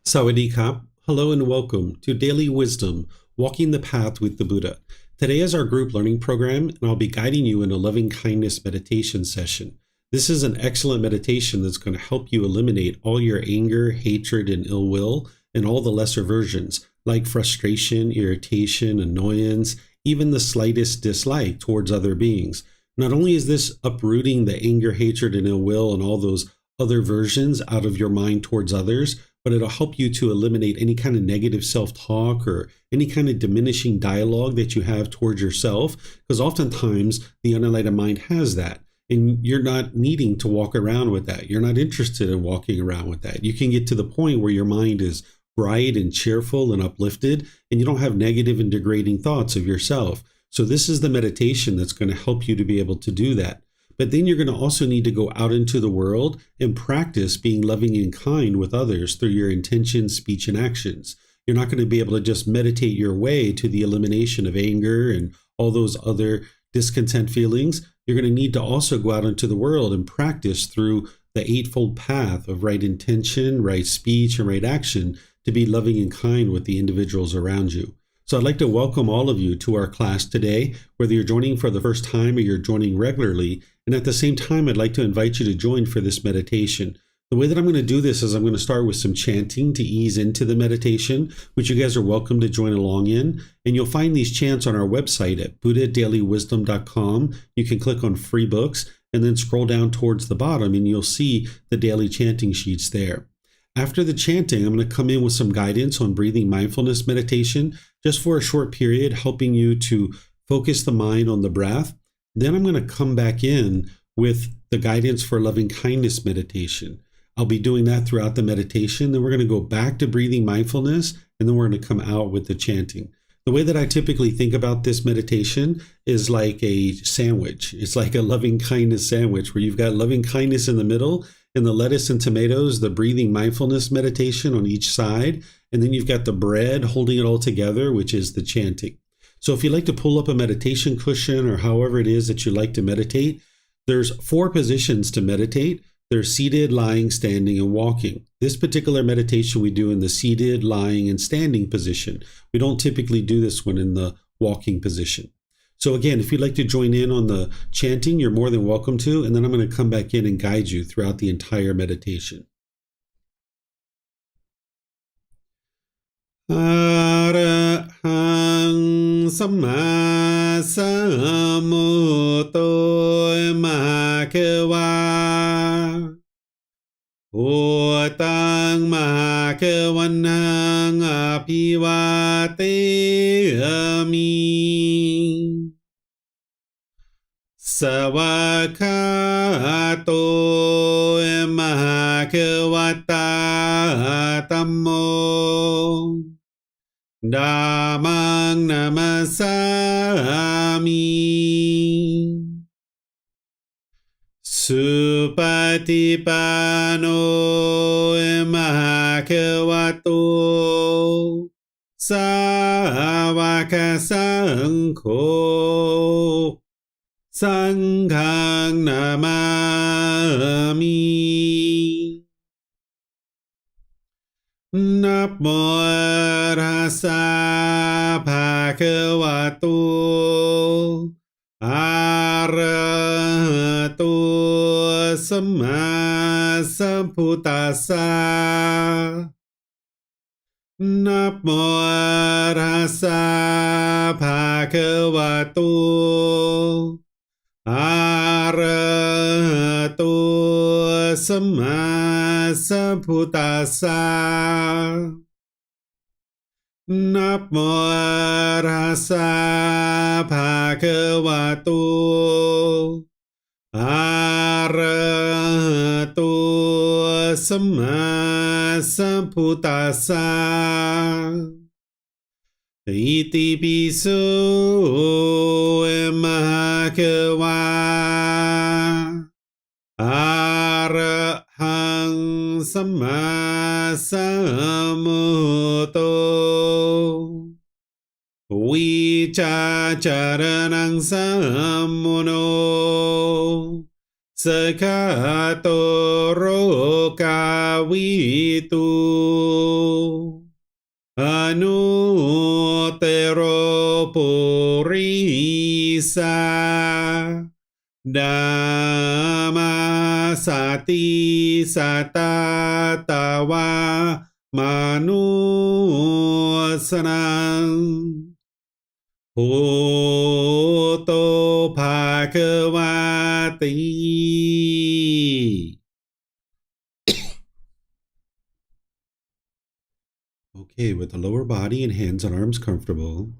Sawadee Kap. Hello and welcome to Daily Wisdom, Walking the Path with the Buddha. Today is our group learning program, and I'll be guiding you in a loving kindness meditation session. This is an excellent meditation that's going to help you eliminate all your anger, hatred, and ill will, and all the lesser versions, like frustration, irritation, annoyance, even the slightest dislike towards other beings. Not only is this uprooting the anger, hatred, and ill will and all those other versions out of your mind towards others, but it'll help you to eliminate any kind of negative self-talk or any kind of diminishing dialogue that you have towards yourself, because oftentimes the unenlightened mind has that, and you're not needing to walk around with that. You're not interested in walking around with that. You can get to the point where your mind is bright and cheerful and uplifted, and you don't have negative and degrading thoughts of yourself. So this is the meditation that's going to help you to be able to do that. But then you're going to also need to go out into the world and practice being loving and kind with others through your intentions, speech, and actions. You're not going to be able to just meditate your way to the elimination of anger and all those other discontent feelings. You're going to need to also go out into the world and practice through the eightfold path of right intention, right speech, and right action to be loving and kind with the individuals around you. So I'd like to welcome all of you to our class today, whether you're joining for the first time or you're joining regularly. And at the same time, I'd like to invite you to join for this meditation. The way that I'm going to do this is I'm going to start with some chanting to ease into the meditation, which you guys are welcome to join along in. And you'll find these chants on our website at buddhadailywisdom.com. You can click on free books and then scroll down towards the bottom and you'll see the daily chanting sheets there. After the chanting, I'm going to come in with some guidance on breathing mindfulness meditation, just for a short period, helping you to focus the mind on the breath. Then I'm going to come back in with the guidance for loving kindness meditation. I'll be doing that throughout the meditation. Then we're going to go back to breathing mindfulness, and then we're going to come out with the chanting. The way that I typically think about this meditation is like a sandwich. It's like a loving kindness sandwich where you've got loving kindness in the middle and the lettuce and tomatoes, the breathing mindfulness meditation on each side. And then you've got the bread holding it all together, which is the chanting. So if you'd like to pull up a meditation cushion or however it is that you like to meditate, there's 4 positions to meditate. There's seated, lying, standing, and walking. This particular meditation we do in the seated, lying, and standing position. We don't typically do this one in the walking position. So again, if you'd like to join in on the chanting, you're more than welcome to, and then I'm going to come back in and guide you throughout the entire meditation. Arahang Samma Sambuddho Bhagava Utang Bhagavanang Abhivateyami Savakato Bhagavata Tammo Dhammang Namasami Supatipano Bhagavato Savaka Sangho Sanghang Namami Namo Tassa Bhagavato Arahato Samma Sambuddhassa Namo Tassa Bhagavato Arahato Samma Sambuddhassa Namo Tassa Bhagavato Arahato Samma Sambuddhassa Iti piso Bhagava Arahang Samma Sambuddho Vicacaranang Sammuno สกาโตโรกาวิตุอนุเตโรปุริสาดามาสติสตาตาวามานุสนังโหโตภาควาติ Okay, with the lower body and hands and arms comfortable,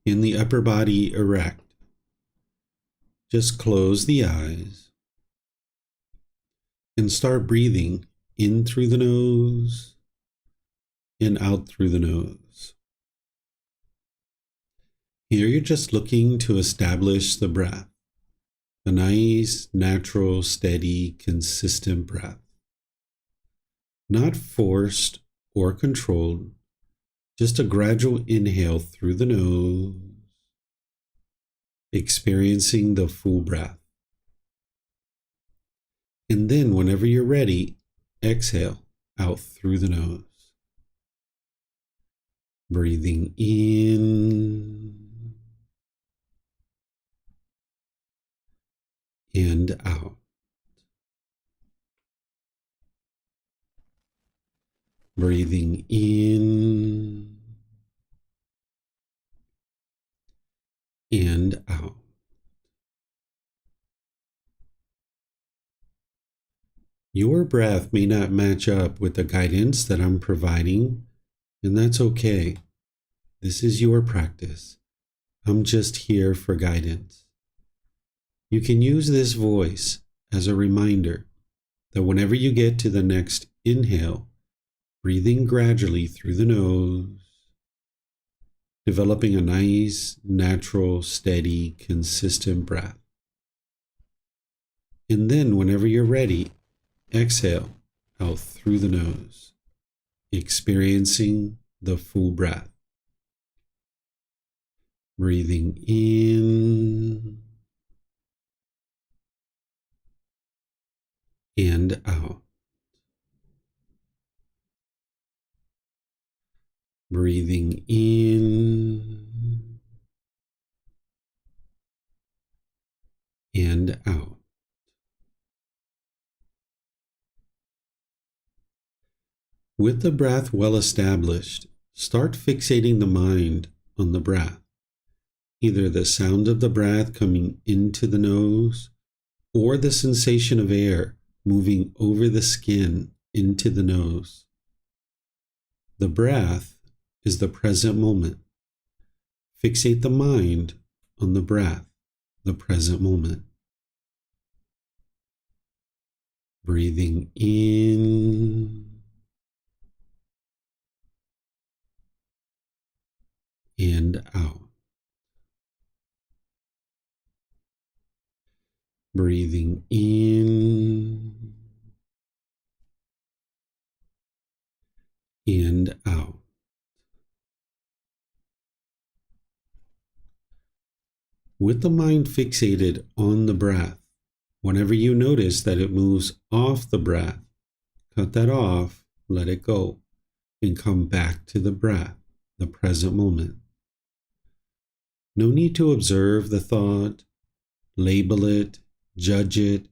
in the upper body erect, just close the eyes and start breathing in through the nose and out through the nose. Here you're just looking to establish the breath, a nice, natural, steady, consistent breath. Not forced or controlled, just a gradual inhale through the nose, experiencing the full breath. And then whenever you're ready, exhale out through the nose. Breathing in and out. Breathing in and out. Your breath may not match up with the guidance that I'm providing, and that's okay. This is your practice. I'm just here for guidance. You can use this voice as a reminder that whenever you get to the next inhale, breathing gradually through the nose, developing a nice, natural, steady, consistent breath. And then whenever you're ready, exhale out through the nose, experiencing the full breath. Breathing in and out. Breathing in and out. With the breath well established, start fixating the mind on the breath, either the sound of the breath coming into the nose or the sensation of air moving over the skin into the nose. The breath is the present moment. Fixate the mind on the breath, the present moment. Breathing in and out. Breathing in and out. With the mind fixated on the breath, whenever you notice that it moves off the breath, cut that off, let it go, and come back to the breath, the present moment. No need to observe the thought, label it, judge it,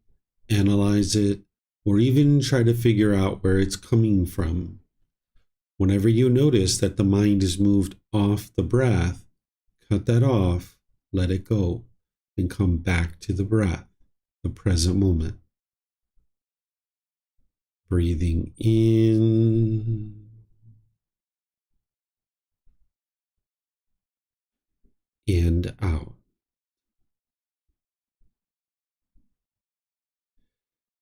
analyze it, or even try to figure out where it's coming from. Whenever you notice that the mind is moved off the breath, cut that off, let it go, and come back to the breath, the present moment. Breathing in and out.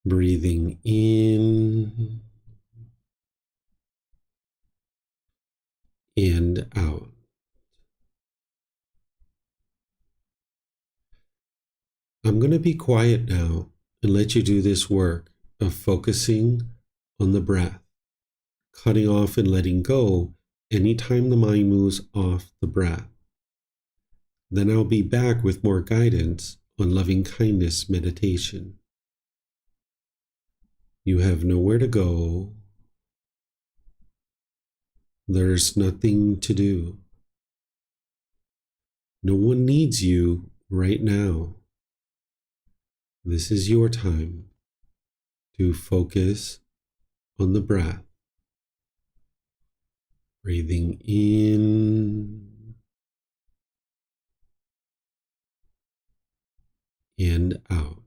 Breathing in and out. I'm going to be quiet now and let you do this work of focusing on the breath, cutting off and letting go anytime the mind moves off the breath. Then I'll be back with more guidance on loving kindness meditation. You have nowhere to go. There's nothing to do. No one needs you right now. This is your time to focus on the breath. Breathing in and out.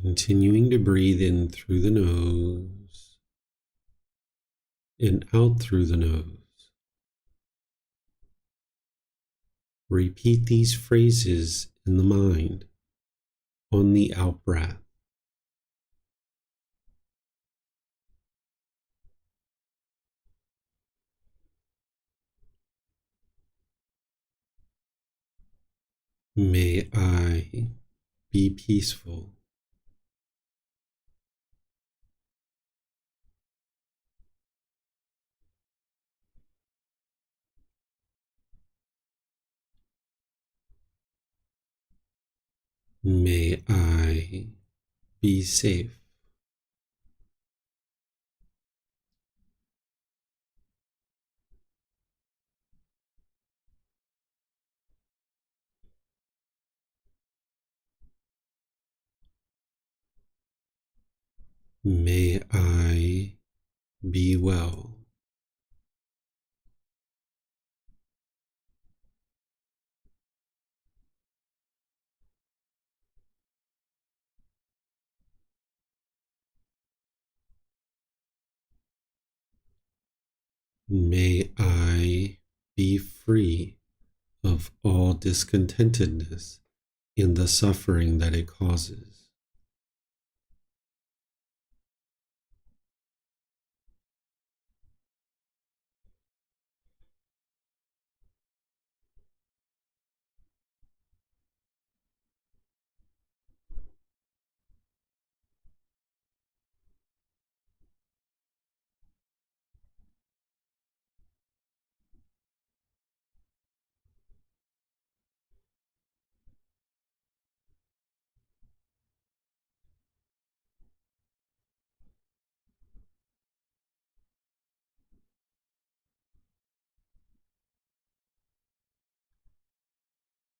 Continuing to breathe in through the nose and out through the nose. Repeat these phrases in the mind on the out breath. May I be peaceful. May I be safe. May I be well. May I be free of all discontentedness in the suffering that it causes.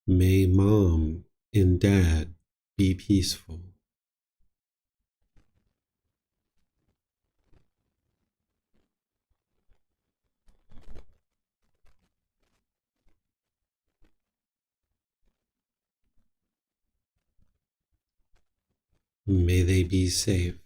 May mom and dad be peaceful. May they be safe.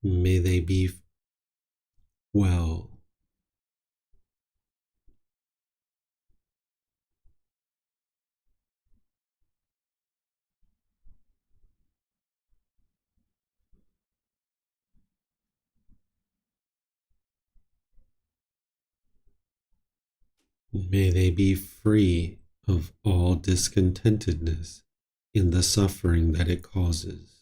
May they be well. May they be free of all discontentedness in the suffering that it causes.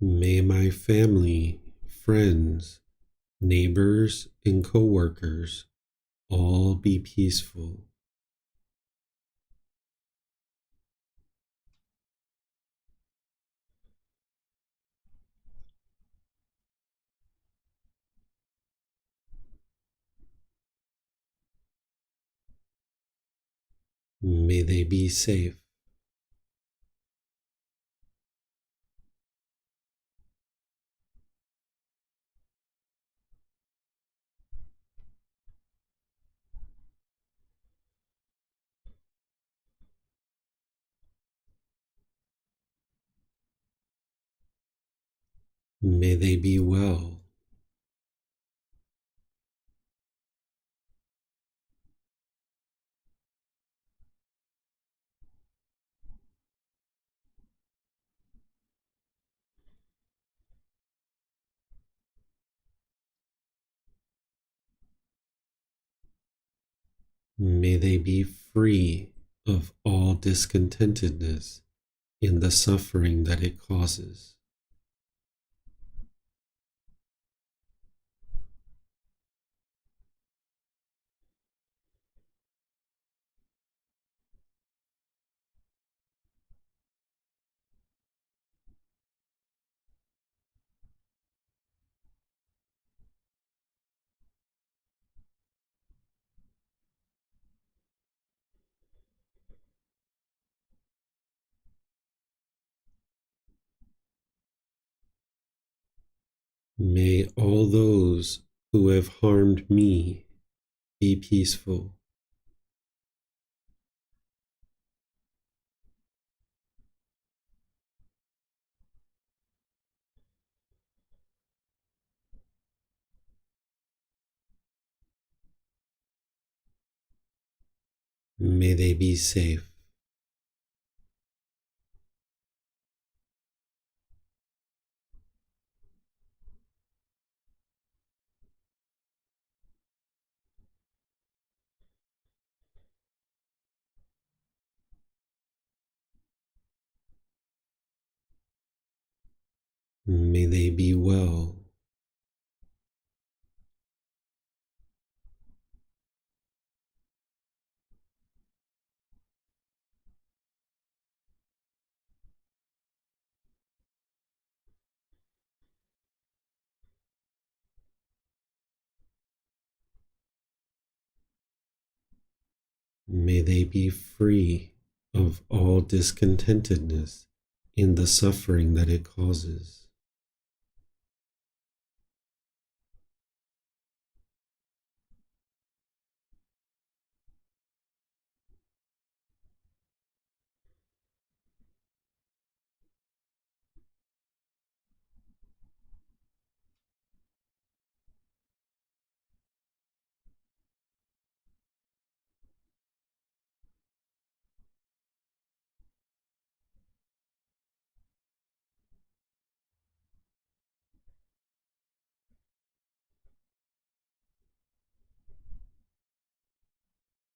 May my family, friends, neighbors, and co-workers all be peaceful. May they be safe. May they be well. May they be free of all discontentedness in the suffering that it causes. May all those who have harmed me be peaceful. May they be safe. May they be well. May they be free of all discontentedness in the suffering that it causes.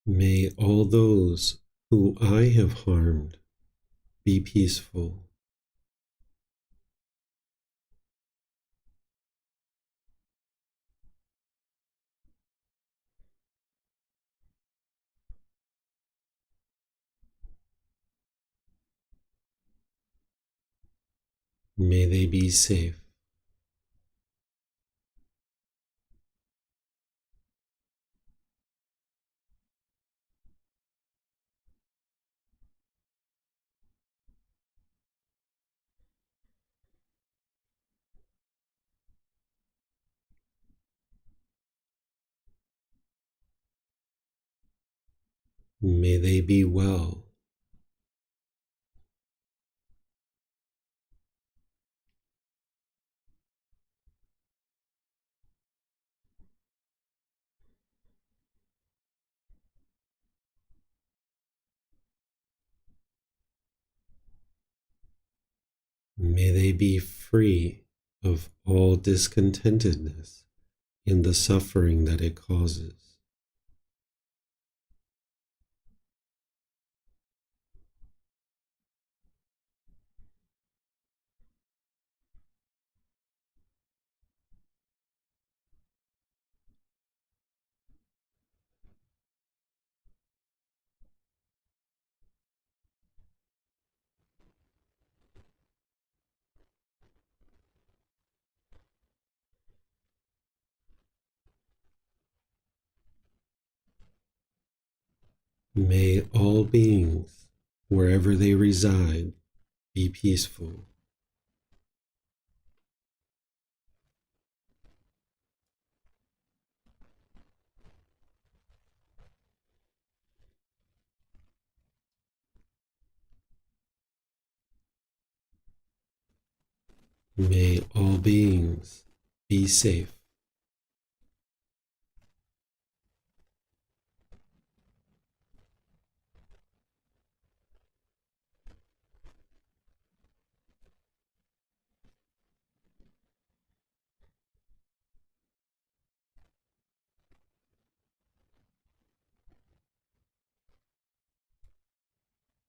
May all those who I have harmed be peaceful. May they be safe. May they be well. May they be free of all discontentedness in the suffering that it causes. May all beings, wherever they reside, be peaceful. May all beings be safe.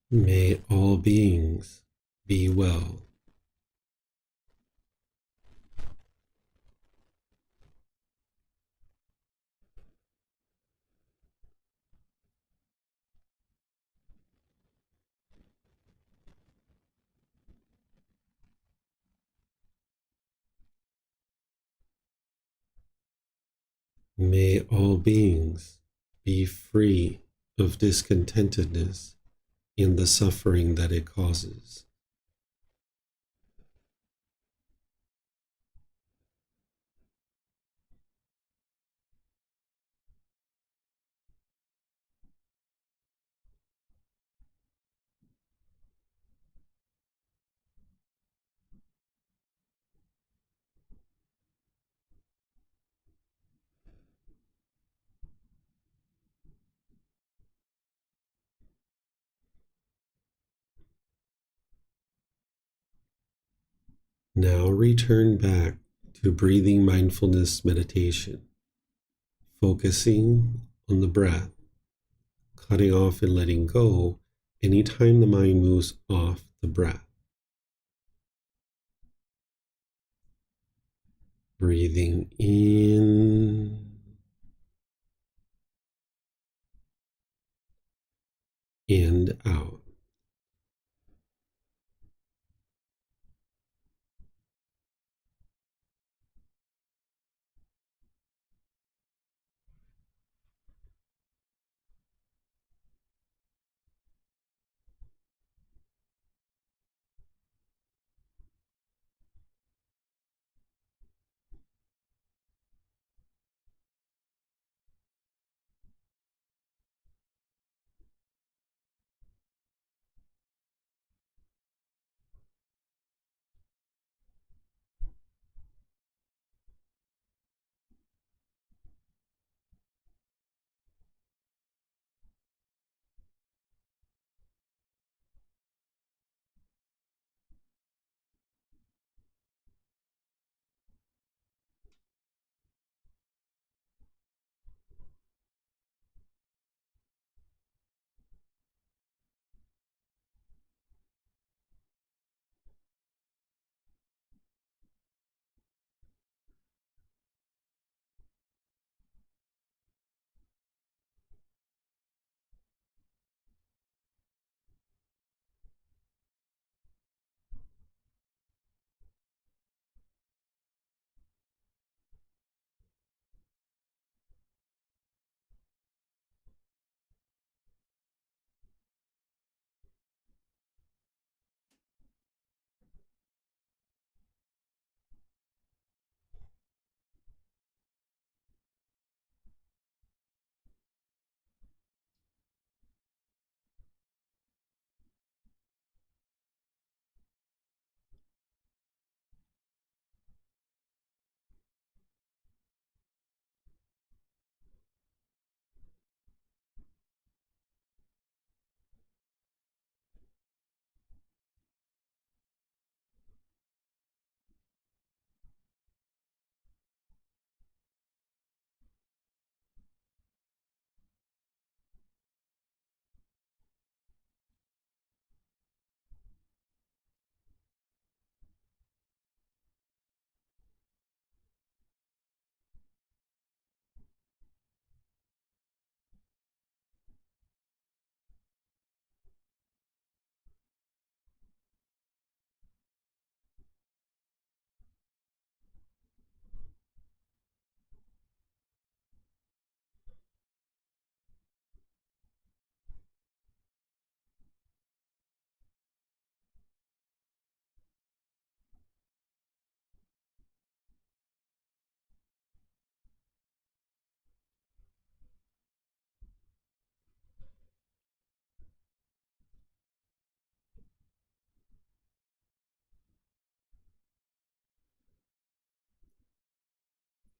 May all beings be well. May all beings be free of discontentedness in the suffering that it causes. Now return back to breathing mindfulness meditation, focusing on the breath, cutting off and letting go anytime the mind moves off the breath. Breathing in and out.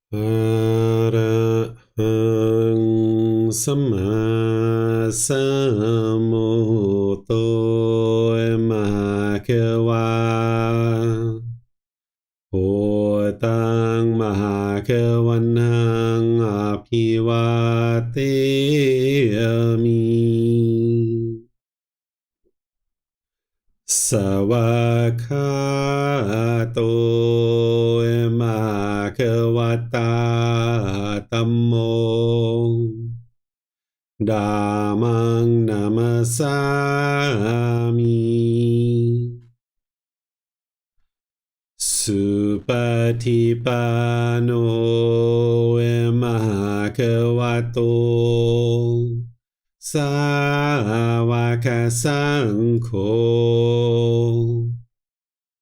Arahang Samma Sambuddho Mahakawa Potang Mahakawanang Apivateyami Sawakato Mahakawata Tammo Dhammang Namasami Supatipano Mahakawato Sāvaka Saṅkho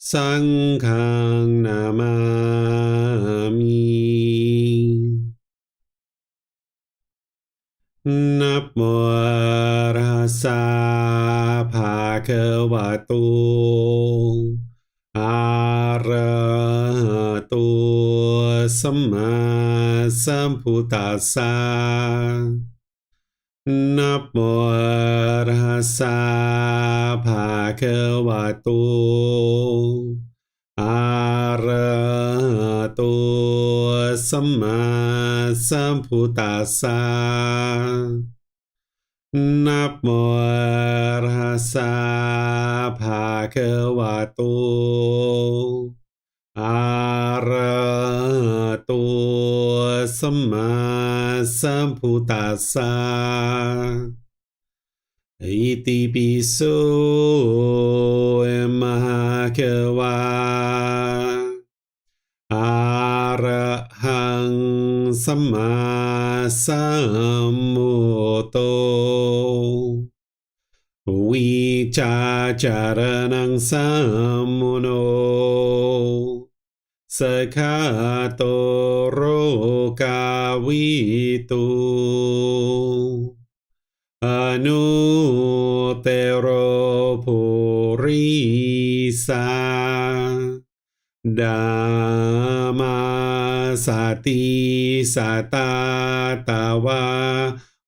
Saṅghang Namami Namo Tassa Bhagavato Arahato Samma Sambuddhassa Namo Tassa Bhagavato Arahato Samma Sambuddhassa Namo Tassa Bhagavato Arahato สัมมาสัมพุทธัสสะอิติปิโสมหะเขวาอะระหังสัมมาสัมพุทโธวิชาจารณังสัมมุโนสคาโตโรกาวิตุอนุเตโรภูริสาดามาสติสตาตาวา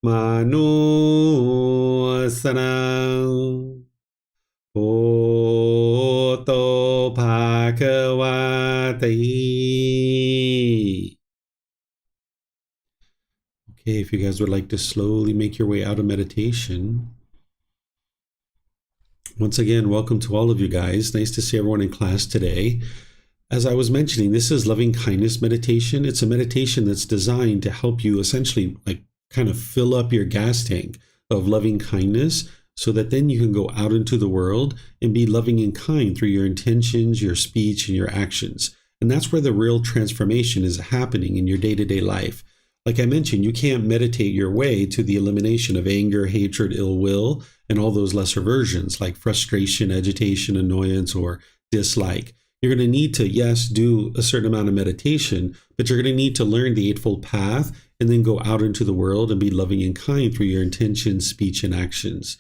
มนุสนังโอโตภาควาติ Okay, if you guys would like to slowly make your way out of meditation. Once again, welcome to all of you guys. Nice to see everyone in class today. As I was mentioning, this is loving kindness meditation. It's a meditation that's designed to help you essentially kind of fill up your gas tank of loving kindness so that then you can go out into the world and be loving and kind through your intentions, your speech, and your actions. And that's where the real transformation is happening in your day-to-day life. Like I mentioned, you can't meditate your way to the elimination of anger, hatred, ill will, and all those lesser versions like frustration, agitation, annoyance, or dislike. You're going to need to, yes, do a certain amount of meditation, but you're going to need to learn the Eightfold Path and then go out into the world and be loving and kind through your intentions, speech, and actions.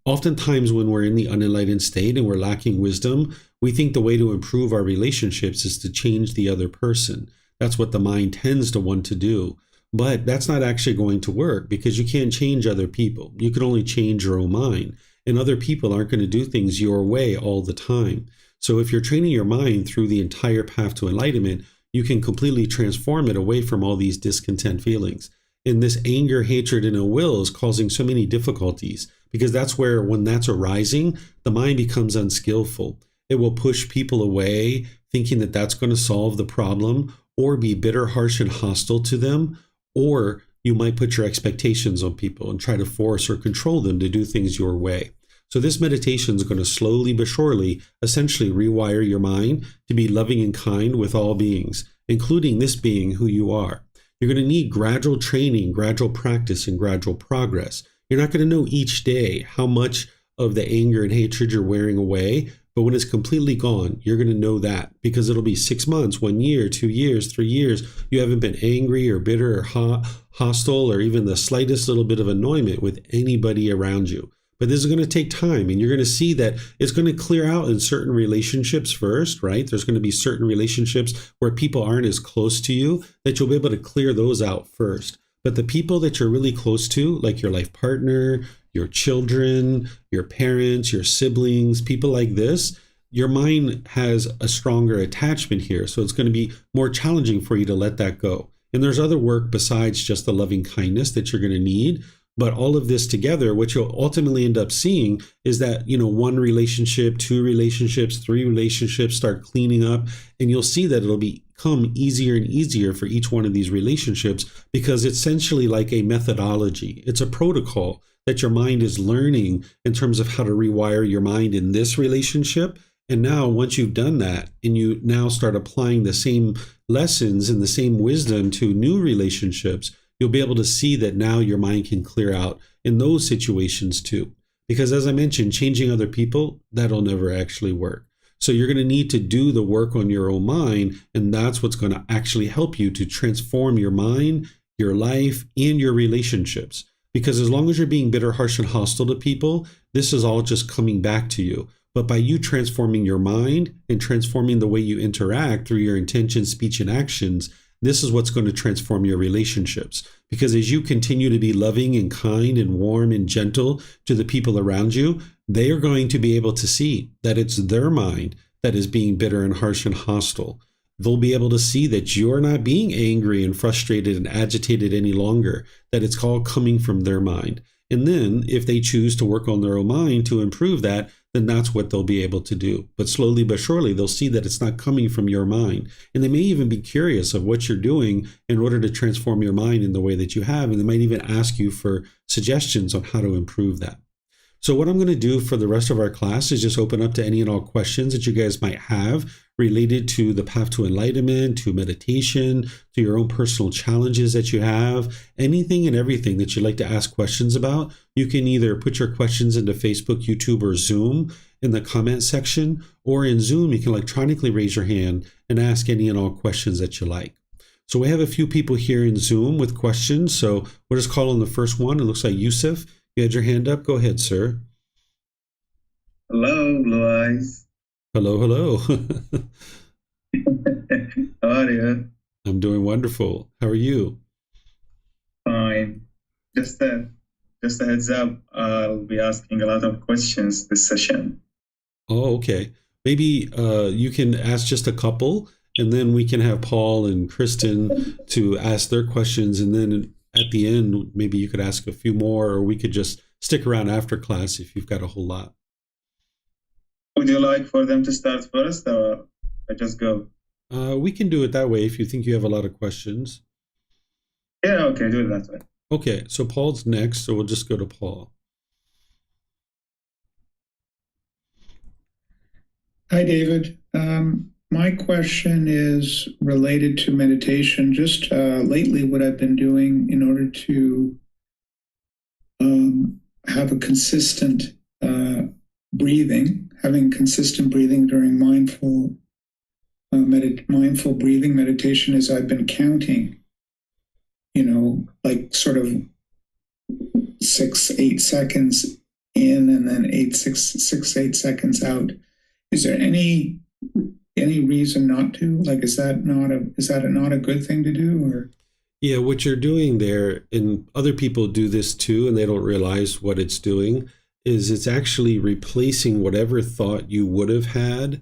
Oftentimes when we're in the unenlightened state and we're lacking wisdom, we think the way to improve our relationships is to change the other person. That's what the mind tends to want to do. But that's not actually going to work because you can't change other people. You can only change your own mind. And other people aren't going to do things your way all the time. So if you're training your mind through the entire path to enlightenment, you can completely transform it away from all these discontent feelings. And this anger, hatred, and ill will is causing so many difficulties because that's where, when that's arising, the mind becomes unskillful. It will push people away, thinking that that's going to solve the problem, or be bitter, harsh, and hostile to them. Or you might put your expectations on people and try to force or control them to do things your way. So this meditation is going to slowly but surely essentially rewire your mind to be loving and kind with all beings, including this being who you are. You're going to need gradual training, gradual practice, and gradual progress. You're not going to know each day how much of the anger and hatred you're wearing away, but when it's completely gone, you're going to know that because it'll be 6 months, 1 year, 2 years, 3 years. You haven't been angry or bitter or hostile or even the slightest little bit of annoyment with anybody around you. But this is going to take time, and you're going to see that it's going to clear out in certain relationships first, right? There's going to be certain relationships where people aren't as close to you that you'll be able to clear those out first. But the people that you're really close to, like your life partner, your children, your parents, your siblings, people like this, your mind has a stronger attachment here. So it's going to be more challenging for you to let that go. And there's other work besides just the loving kindness that you're going to need. But all of this together, what you'll ultimately end up seeing is that, one relationship, 2 relationships, 3 relationships start cleaning up. And you'll see that it'll become easier and easier for each one of these relationships because it's essentially like a methodology. It's a protocol that your mind is learning in terms of how to rewire your mind in this relationship. And now once you've done that and you now start applying the same lessons and the same wisdom to new relationships, you'll be able to see that now your mind can clear out in those situations too. Because as I mentioned, changing other people, that'll never actually work. So you're going to need to do the work on your own mind, and that's what's going to actually help you to transform your mind, your life, and your relationships. Because as long as you're being bitter, harsh, and hostile to people, this is all just coming back to you. But by you transforming your mind and transforming the way you interact through your intentions, speech, and actions, this is what's going to transform your relationships. Because as you continue to be loving and kind and warm and gentle to the people around you, they are going to be able to see that it's their mind that is being bitter and harsh and hostile. They'll be able to see that you're not being angry and frustrated and agitated any longer, that it's all coming from their mind. And then if they choose to work on their own mind to improve that, then that's what they'll be able to do. But slowly but surely, they'll see that it's not coming from your mind. And they may even be curious of what you're doing in order to transform your mind in the way that you have. And they might even ask you for suggestions on how to improve that. So what I'm going to do for the rest of our class is just open up to any and all questions that you guys might have related to the path to enlightenment, to meditation, to your own personal challenges that you have, anything and everything that you'd like to ask questions about. You can either put your questions into Facebook, YouTube, or Zoom in the comment section, or in Zoom, you can electronically raise your hand and ask any and all questions that you like. So we have a few people here in Zoom with questions. So we'll just call on the first one. It looks like Yusuf. You had your hand up. Go ahead, sir. Hello, Blue Eyes. Hello, hello. How are you? I'm doing wonderful. How are you? Fine. Just a heads up. I'll be asking a lot of questions this session. Oh, okay. Maybe you can ask just a couple, and then we can have Paul and Kristen to ask their questions, and then at the end, maybe you could ask a few more, or we could just stick around after class if you've got a whole lot. Would you like for them to start first, or I just go? We can do it that way if you think you have a lot of questions. Yeah, okay, do it that way. Okay, so Paul's next, so we'll just go to Paul. Hi, David. My question is related to meditation. Just lately, what I've been doing in order to have a consistent having consistent breathing during mindful breathing meditation is I've been counting, like sort of 6-8 seconds in and then 6-8 seconds out. Is there any reason not to? Like, is that not a good thing to do? Or yeah, what you're doing there, and other people do this too, and they don't realize what it's doing, is it's actually replacing whatever thought you would have had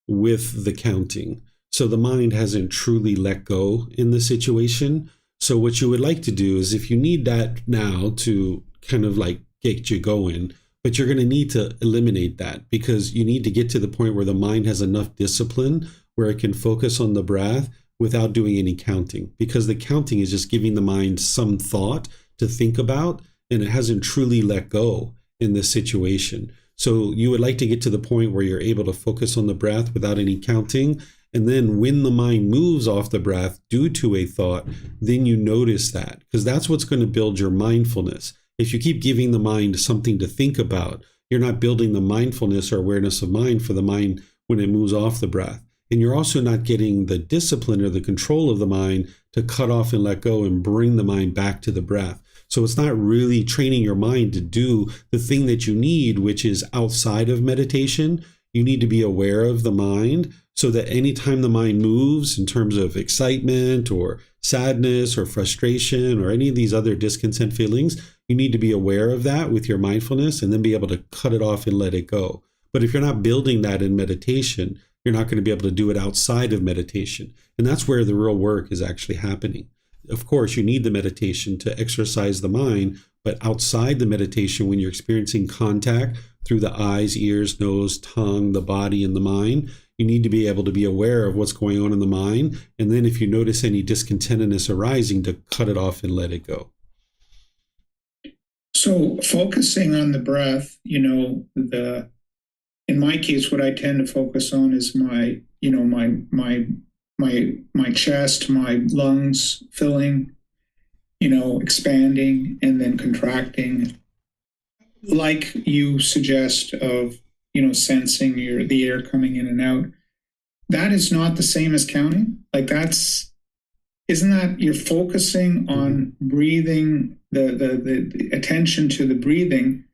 with the counting. So the mind hasn't truly let go in the situation. So what you would like to do is, if you need that now to kind of like get you going, but you're going to need to eliminate that, because you need to get to the point where the mind has enough discipline where it can focus on the breath without doing any counting, because the counting is just giving the mind some thought to think about, and it hasn't truly let go in this situation. So you would like to get to the point where you're able to focus on the breath without any counting. And then when the mind moves off the breath due to a thought, then you notice that, because that's what's going to build your mindfulness. If you keep giving the mind something to think about, you're not building the mindfulness or awareness of mind for the mind when it moves off the breath. And you're also not getting the discipline or the control of the mind to cut off and let go and bring the mind back to the breath. So it's not really training your mind to do the thing that you need, which is outside of meditation. You need to be aware of the mind, so that anytime the mind moves in terms of excitement or sadness or frustration or any of these other discontent feelings, you need to be aware of that with your mindfulness and then be able to cut it off and let it go. But if you're not building that in meditation, you're not going to be able to do it outside of meditation. And that's where the real work is actually happening. Of course, you need the meditation to exercise the mind, but outside the meditation, when you're experiencing contact through the eyes, ears, nose, tongue, the body, and the mind, you need to be able to be aware of what's going on in the mind. And then if you notice any discontentedness arising, to cut it off and let it go. so focusing on the breath, in my case, what I tend to focus on is my chest, my lungs filling, expanding and then contracting, like you suggest, of sensing the air coming in and out. That is not the same as counting. Like, isn't that you're focusing on breathing, the attention to the breathing?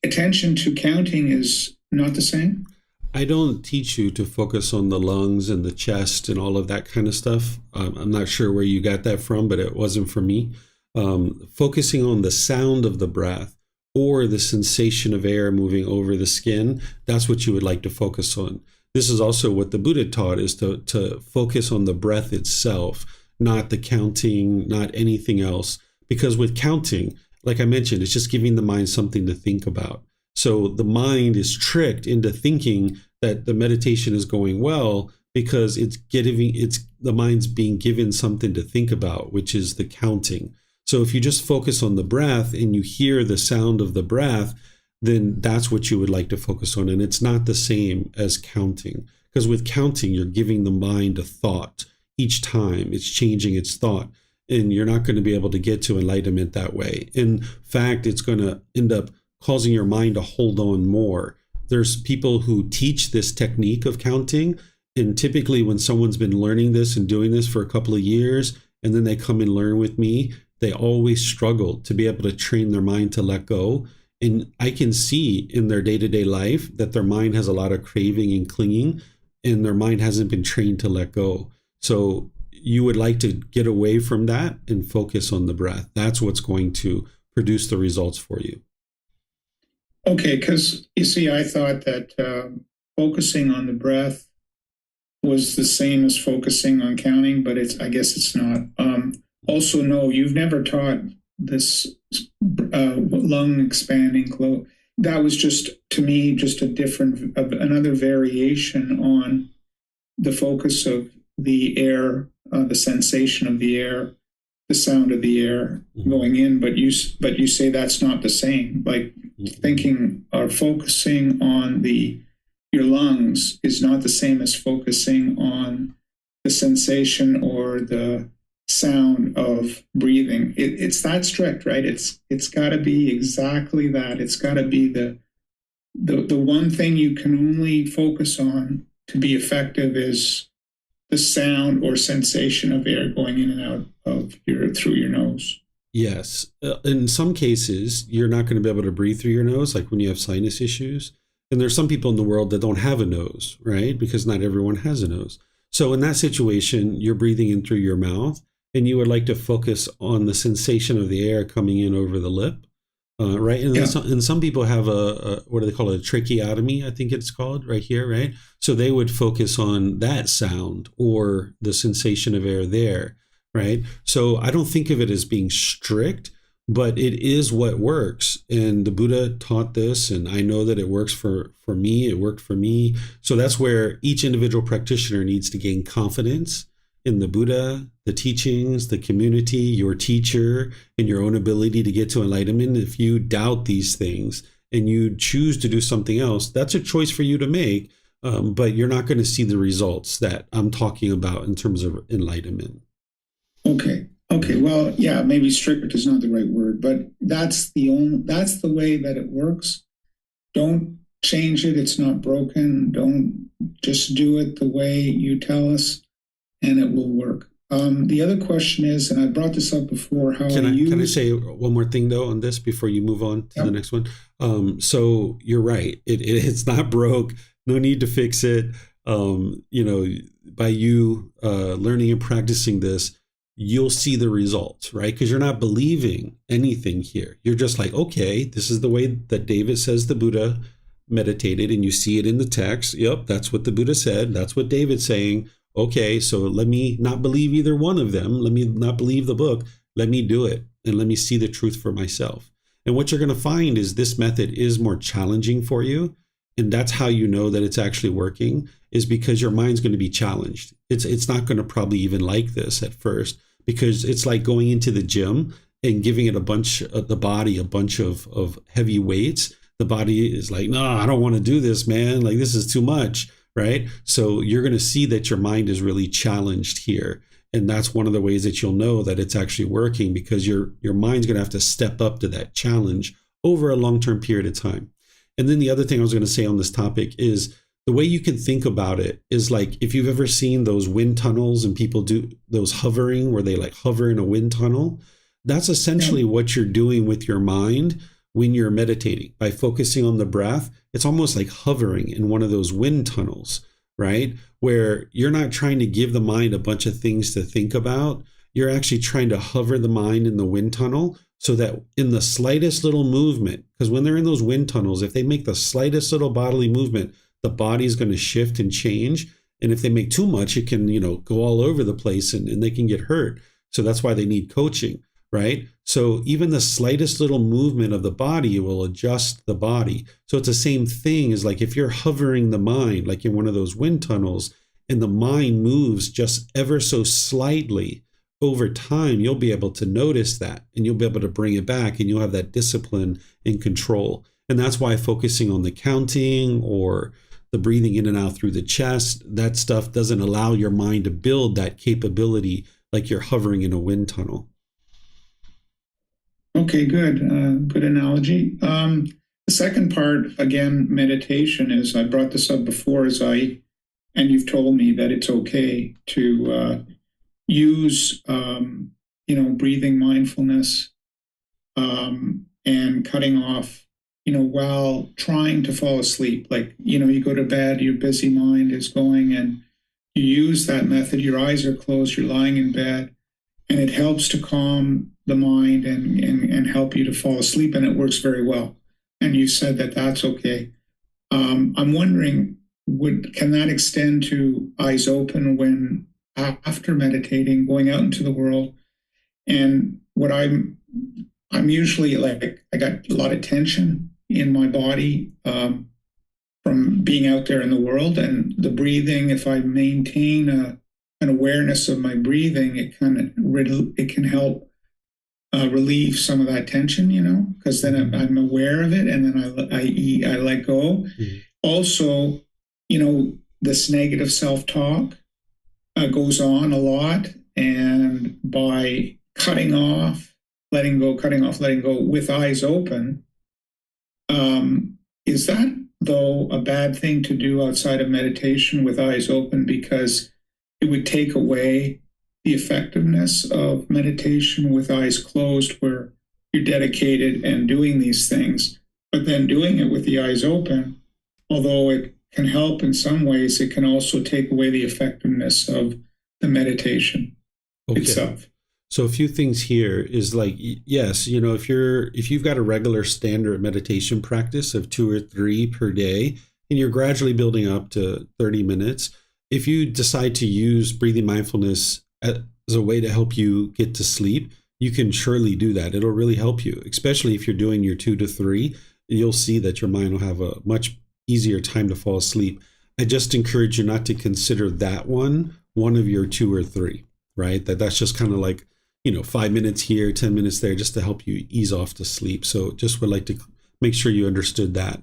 Attention to counting is not the same. I don't teach you to focus on the lungs and the chest and all of that kind of stuff. I'm not sure where you got that from, but it wasn't for me. Focusing on the sound of the breath or the sensation of air moving over the skin, that's what you would like to focus on. This is also what the Buddha taught, is to focus on the breath itself, not the counting, not anything else. Because with counting, like I mentioned, it's just giving the mind something to think about. So the mind is tricked into thinking that the meditation is going well because the mind's being given something to think about, which is the counting. So if you just focus on the breath and you hear the sound of the breath, then that's what you would like to focus on. And it's not the same as counting, because with counting, you're giving the mind a thought. Each time it's changing its thought, and you're not going to be able to get to enlightenment that way. In fact, it's going to end up causing your mind to hold on more. There's people who teach this technique of counting, and typically when someone's been learning this and doing this for a couple of years, and then they come and learn with me, they always struggle to be able to train their mind to let go. And I can see in their day-to-day life that their mind has a lot of craving and clinging, and their mind hasn't been trained to let go. So you would like to get away from that and focus on the breath. That's what's going to produce the results for you. Okay, because you see, I thought that focusing on the breath was the same as focusing on counting, but I guess it's not. Also, no, you've never taught this lung expanding close. That was just, to me, just another variation on the focus of the air, the sensation of the air, the sound of the air going in. But you say that's not the same. Like thinking or focusing on your lungs is not the same as focusing on the sensation or the sound of breathing. It's that strict, right? It's got to be exactly that. It's got to be the one thing you can only focus on to be effective is the sound or sensation of air going in and out of through your nose. Yes. In some cases, you're not going to be able to breathe through your nose, like when you have sinus issues. And there's some people in the world that don't have a nose, right? Because not everyone has a nose. So in that situation, you're breathing in through your mouth, and you would like to focus on the sensation of the air coming in over the lip, right? And, and some people have what do they call it? A tracheotomy, I think it's called, right here, right? So they would focus on that sound or the sensation of air there, right? So I don't think of it as being strict, but it is what works. And the Buddha taught this, and I know that it works for me. It worked for me. So that's where each individual practitioner needs to gain confidence in the Buddha, the teachings, the community, your teacher, and your own ability to get to enlightenment. If you doubt these things and you choose to do something else, that's a choice for you to make, but you're not going to see the results that I'm talking about in terms of enlightenment. Okay. Well, yeah, maybe strict is not the right word, but that's the way that it works. Don't change it. It's not broken. Don't just do it the way you tell us, and it will work. The other question is, and I brought this up before, can I say one more thing though on this before you move on to the next one? So you're right. It's not broke. No need to fix it. By you learning and practicing this, you'll see the results, right? Because you're not believing anything here. You're just like, okay, this is the way that David says the Buddha meditated, and you see it in the text. Yep, that's what the Buddha said. That's what David's saying. Okay, so let me not believe either one of them. Let me not believe the book. Let me do it, and let me see the truth for myself. And what you're going to find is this method is more challenging for you. And that's how you know that it's actually working, is because your mind's going to be challenged. It's not going to probably even like this at first, because it's like going into the gym and giving it the body a bunch of heavy weights. The body is like, no, I don't want to do this, man. Like, this is too much, right? So you're going to see that your mind is really challenged here. And that's one of the ways that you'll know that it's actually working, because your mind's going to have to step up to that challenge over a long-term period of time. And then the other thing I was going to say on this topic is the way you can think about it is like, if you've ever seen those wind tunnels and people do those hovering where they like hover in a wind tunnel, that's essentially what you're doing with your mind when you're meditating. By focusing on the breath, it's almost like hovering in one of those wind tunnels, right? Where you're not trying to give the mind a bunch of things to think about. You're actually trying to hover the mind in the wind tunnel, so that in the slightest little movement, because when they're in those wind tunnels, if they make the slightest little bodily movement, the body's going to shift and change. And if they make too much, it can, go all over the place and they can get hurt. So that's why they need coaching. right? So even the slightest little movement of the body will adjust the body. So it's the same thing as like if you're hovering the mind, like in one of those wind tunnels, and the mind moves just ever so slightly, over time, you'll be able to notice that and you'll be able to bring it back and you'll have that discipline and control. And that's why focusing on the counting or the breathing in and out through the chest, that stuff doesn't allow your mind to build that capability like you're hovering in a wind tunnel. Okay, good. Good analogy. The second part, again, meditation is, I brought this up before, and you've told me that it's okay to use, breathing mindfulness, and cutting off, while trying to fall asleep. Like, you go to bed, your busy mind is going, and you use that method. Your eyes are closed, you're lying in bed, and it helps to calm the mind and help you to fall asleep, and it works very well. And you said that that's okay. I'm wondering, can that extend to eyes open when after meditating, going out into the world? And what I'm usually like, I got a lot of tension in my body from being out there in the world, and the breathing. If I maintain an awareness of my breathing, it can help relieve some of that tension, because then I'm aware of it, and then I let go. Mm-hmm. Also, this negative self-talk goes on a lot, and by cutting off, letting go with eyes open, is that, though, a bad thing to do outside of meditation with eyes open, because it would take away the effectiveness of meditation with eyes closed, where you're dedicated and doing these things, but then doing it with the eyes open, although it can help in some ways, it can also take away the effectiveness of the meditation itself. So a few things here is like, yes, if you've got a regular standard meditation practice of 2 or 3 per day, and you're gradually building up to 30 minutes, if you decide to use breathing mindfulness as a way to help you get to sleep, you can surely do that. It'll really help you, especially if you're doing your 2 to 3. You'll see that your mind will have a much easier time to fall asleep. I just encourage you not to consider that one of your 2 or 3, right? That's just kind of like, 5 minutes here, 10 minutes there, just to help you ease off to sleep. So just would like to make sure you understood that.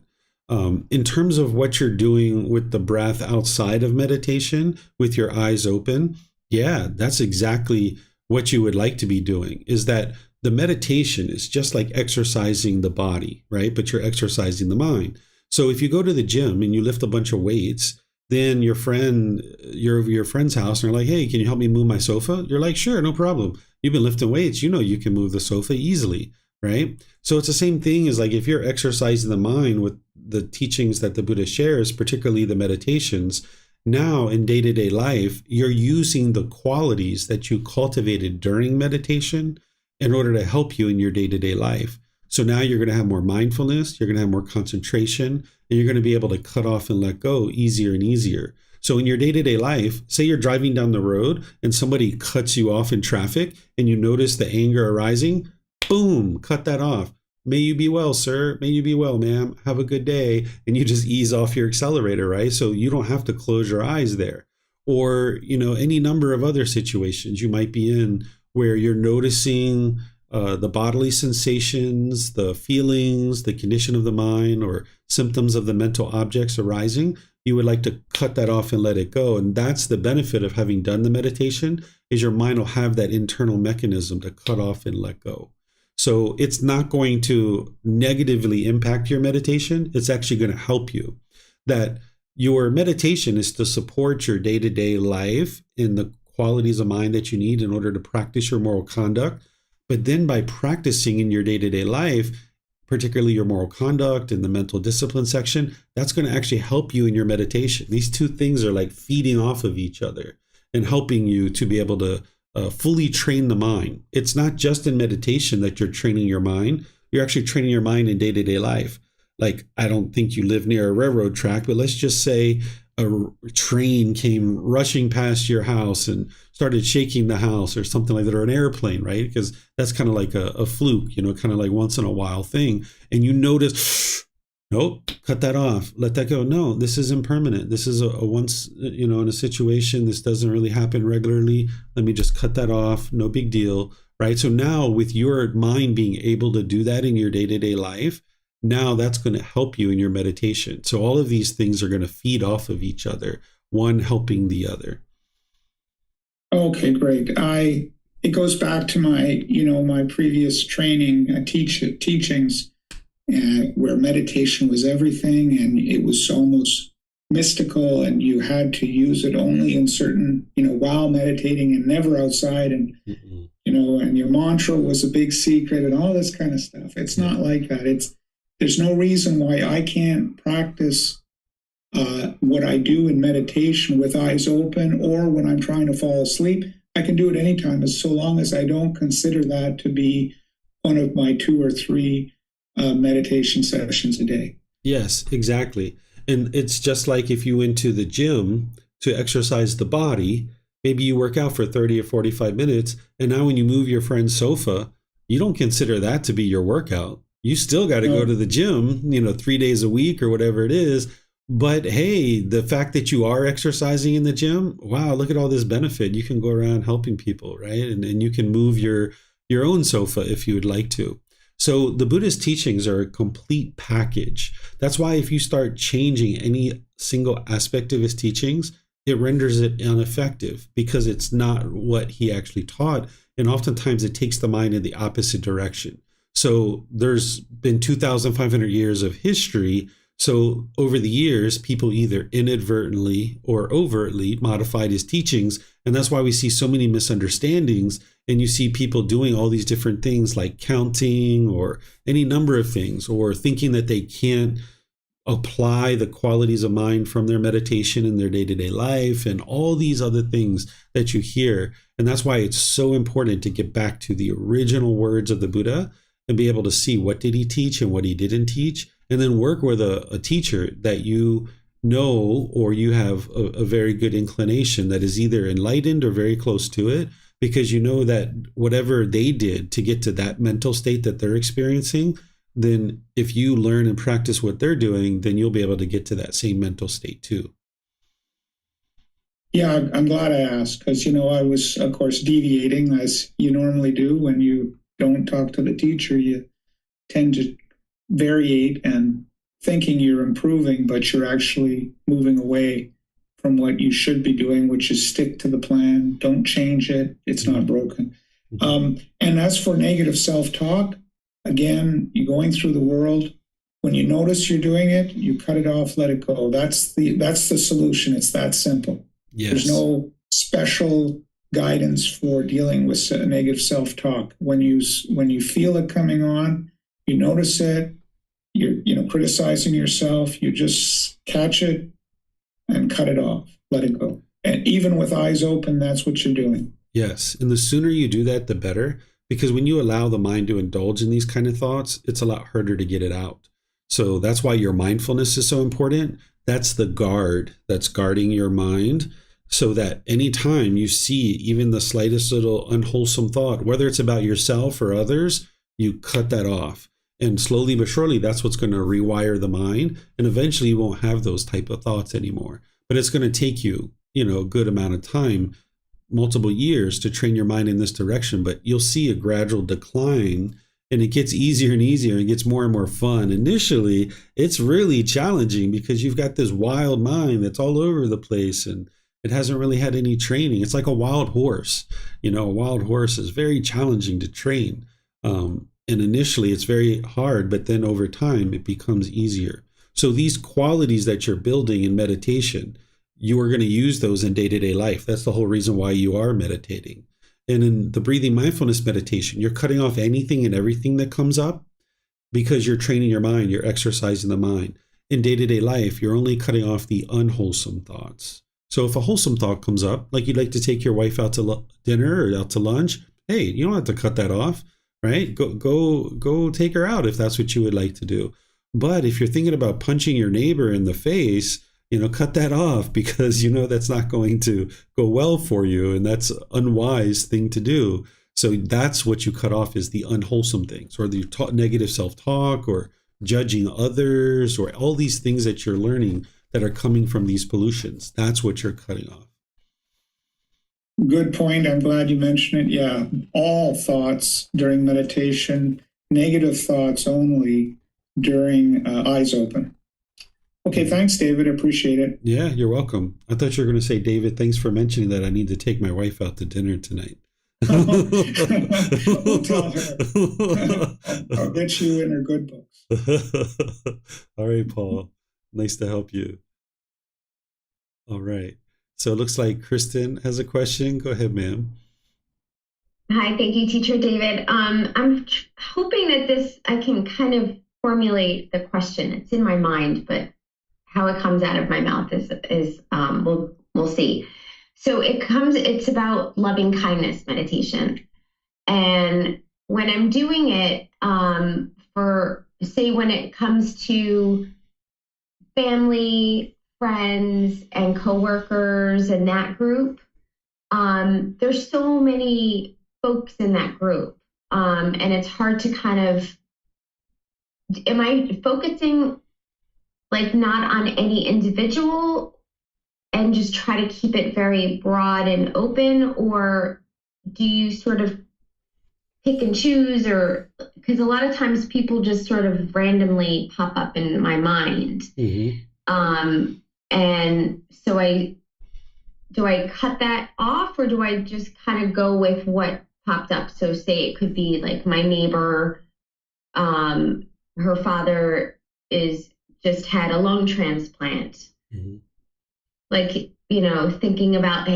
In terms of what you're doing with the breath outside of meditation, with your eyes open, yeah, that's exactly what you would like to be doing. Is that the meditation is just like exercising the body, right? But you're exercising the mind. So if you go to the gym and you lift a bunch of weights, then you're over your friend's house and they're like, hey, can you help me move my sofa? You're like, sure, no problem. You've been lifting weights, you can move the sofa easily, right? So it's the same thing as like if you're exercising the mind with the teachings that the Buddha shares, particularly the meditations. Now in day-to-day life, you're using the qualities that you cultivated during meditation in order to help you in your day-to-day life. So now you're going to have more mindfulness, you're going to have more concentration, and you're going to be able to cut off and let go easier and easier. So in your day-to-day life, say you're driving down the road and somebody cuts you off in traffic and you notice the anger arising, boom, cut that off. May you be well, sir. May you be well, ma'am. Have a good day. And you just ease off your accelerator, right? So you don't have to close your eyes there. Or, any number of other situations you might be in where you're noticing the bodily sensations, the feelings, the condition of the mind, or symptoms of the mental objects arising. You would like to cut that off and let it go. And that's the benefit of having done the meditation, is your mind will have that internal mechanism to cut off and let go. So it's not going to negatively impact your meditation. It's actually going to help you. That your meditation is to support your day-to-day life in the qualities of mind that you need in order to practice your moral conduct. But then by practicing in your day-to-day life, particularly your moral conduct and the mental discipline section, that's going to actually help you in your meditation. These two things are like feeding off of each other and helping you to be able to fully train the mind. It's not just in meditation that you're training your mind. You're actually training your mind in day-to-day life. Like, I don't think you live near a railroad track, but let's just say train came rushing past your house and started shaking the house or something like that, or an airplane, right? Because that's kind of like a fluke, kind of like once in a while thing. And you notice, nope, cut that off, let that go. No, this is impermanent. This is a once, in a situation, this doesn't really happen regularly. Let me just cut that off. No big deal, right? So now with your mind being able to do that in your day-to-day life, now that's going to help you in your meditation. So all of these things are going to feed off of each other, one helping the other. Okay, great. It goes back to my, my previous training, teachings, where meditation was everything, and it was almost mystical, and you had to use it only in certain, while meditating and never outside, and and your mantra was a big secret, and all this kind of stuff. It's not like that. There's no reason why I can't practice what I do in meditation with eyes open, or when I'm trying to fall asleep. I can do it anytime, as so long as I don't consider that to be one of my 2 or 3 meditation sessions a day. Yes, exactly. And it's just like if you went to the gym to exercise the body, maybe you work out for 30 or 45 minutes, and now when you move your friend's sofa, you don't consider that to be your workout. You still got to go to the gym, 3 days a week or whatever it is. But hey, the fact that you are exercising in the gym, wow, look at all this benefit. You can go around helping people, right? And you can move your own sofa if you would like to. So the Buddhist teachings are a complete package. That's why if you start changing any single aspect of his teachings, it renders it ineffective because it's not what he actually taught. And oftentimes it takes the mind in the opposite direction. So there's been 2,500 years of history. So over the years, people either inadvertently or overtly modified his teachings. And that's why we see so many misunderstandings. And you see people doing all these different things like counting or any number of things, or thinking that they can't apply the qualities of mind from their meditation in their day-to-day life, and all these other things that you hear. And that's why it's so important to get back to the original words of the Buddha and be able to see what did he teach and what he didn't teach, and then work with a teacher that you know, or you have a very good inclination that is either enlightened or very close to it, because you know that whatever they did to get to that mental state that they're experiencing, then if you learn and practice what they're doing, then you'll be able to get to that same mental state too. Yeah, I'm glad I asked, because, I was, of course, deviating, as you normally do. When you don't talk to the teacher, you tend to variate and thinking you're improving, but you're actually moving away from what you should be doing, which is stick to the plan. Don't change it. It's not broken. And as for negative self-talk, again, you're going through the world. When you notice you're doing it, you cut it off, let it go. That's the solution. It's that simple. Yes. There's no special guidance for dealing with negative self-talk. When you feel it coming on, you notice it, you're criticizing yourself, you just catch it and cut it off, let it go. And even with eyes open, that's what you're doing. Yes. And the sooner you do that, the better, because when you allow the mind to indulge in these kind of thoughts, it's a lot harder to get it out. So that's why your mindfulness is so important. That's the guard that's guarding your mind, so that anytime you see even the slightest little unwholesome thought, whether it's about yourself or others, you cut that off. And slowly but surely, that's what's going to rewire the mind. And eventually you won't have those type of thoughts anymore. But it's going to take you, a good amount of time, multiple years, to train your mind in this direction. But you'll see a gradual decline, and it gets easier and easier and gets more and more fun. Initially, it's really challenging because you've got this wild mind that's all over the place, and it hasn't really had any training. It's like a wild horse. A wild horse is very challenging to train. And initially it's very hard, but then over time it becomes easier. So these qualities that you're building in meditation, you are going to use those in day-to-day life. That's the whole reason why you are meditating. And in the breathing mindfulness meditation, you're cutting off anything and everything that comes up because you're training your mind, you're exercising the mind. In day-to-day life, you're only cutting off the unwholesome thoughts. So if a wholesome thought comes up, like you'd like to take your wife out to dinner or out to lunch, hey, you don't have to cut that off. Right? Go take her out if that's what you would like to do. But if you're thinking about punching your neighbor in the face, cut that off because that's not going to go well for you, and that's unwise thing to do. So that's what you cut off, is the unwholesome things, or the negative self-talk, or judging others, or all these things that you're learning that are coming from these pollutions. That's what you're cutting off. Good point. I'm glad you mentioned it. Yeah, all thoughts during meditation, negative thoughts only during eyes open. Okay, thanks, David. Appreciate it. Yeah, you're welcome. I thought you were going to say, David, thanks for mentioning that I need to take my wife out to dinner tonight. We'll tell her. I'll get you in her good books. All right, Paul. Nice to help you. All right. So it looks like Kristen has a question. Go ahead, ma'am. Hi, thank you, Teacher David. I'm hoping that I can kind of formulate the question. It's in my mind, but how it comes out of my mouth is we'll see. So it's about loving kindness meditation. And when I'm doing it, for say when it comes to family, friends, and coworkers and that group, there's so many folks in that group. And it's hard to am I focusing like not on any individual and just try to keep it very broad and open, or do you sort of pick and choose? Or because a lot of times people just sort of randomly pop up in my mind. Mm-hmm. And so do I cut that off, or do I just kind of go with what popped up? So say it could be like my neighbor, her father just had a lung transplant. Mm-hmm. Like, thinking about,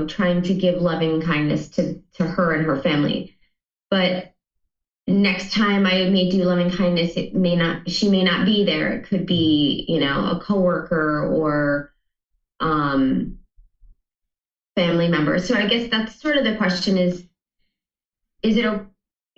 trying to give loving kindness to her and her family. But next time I may do loving kindness, she may not be there. It could be, a coworker or family member. So I guess that's sort of the question is it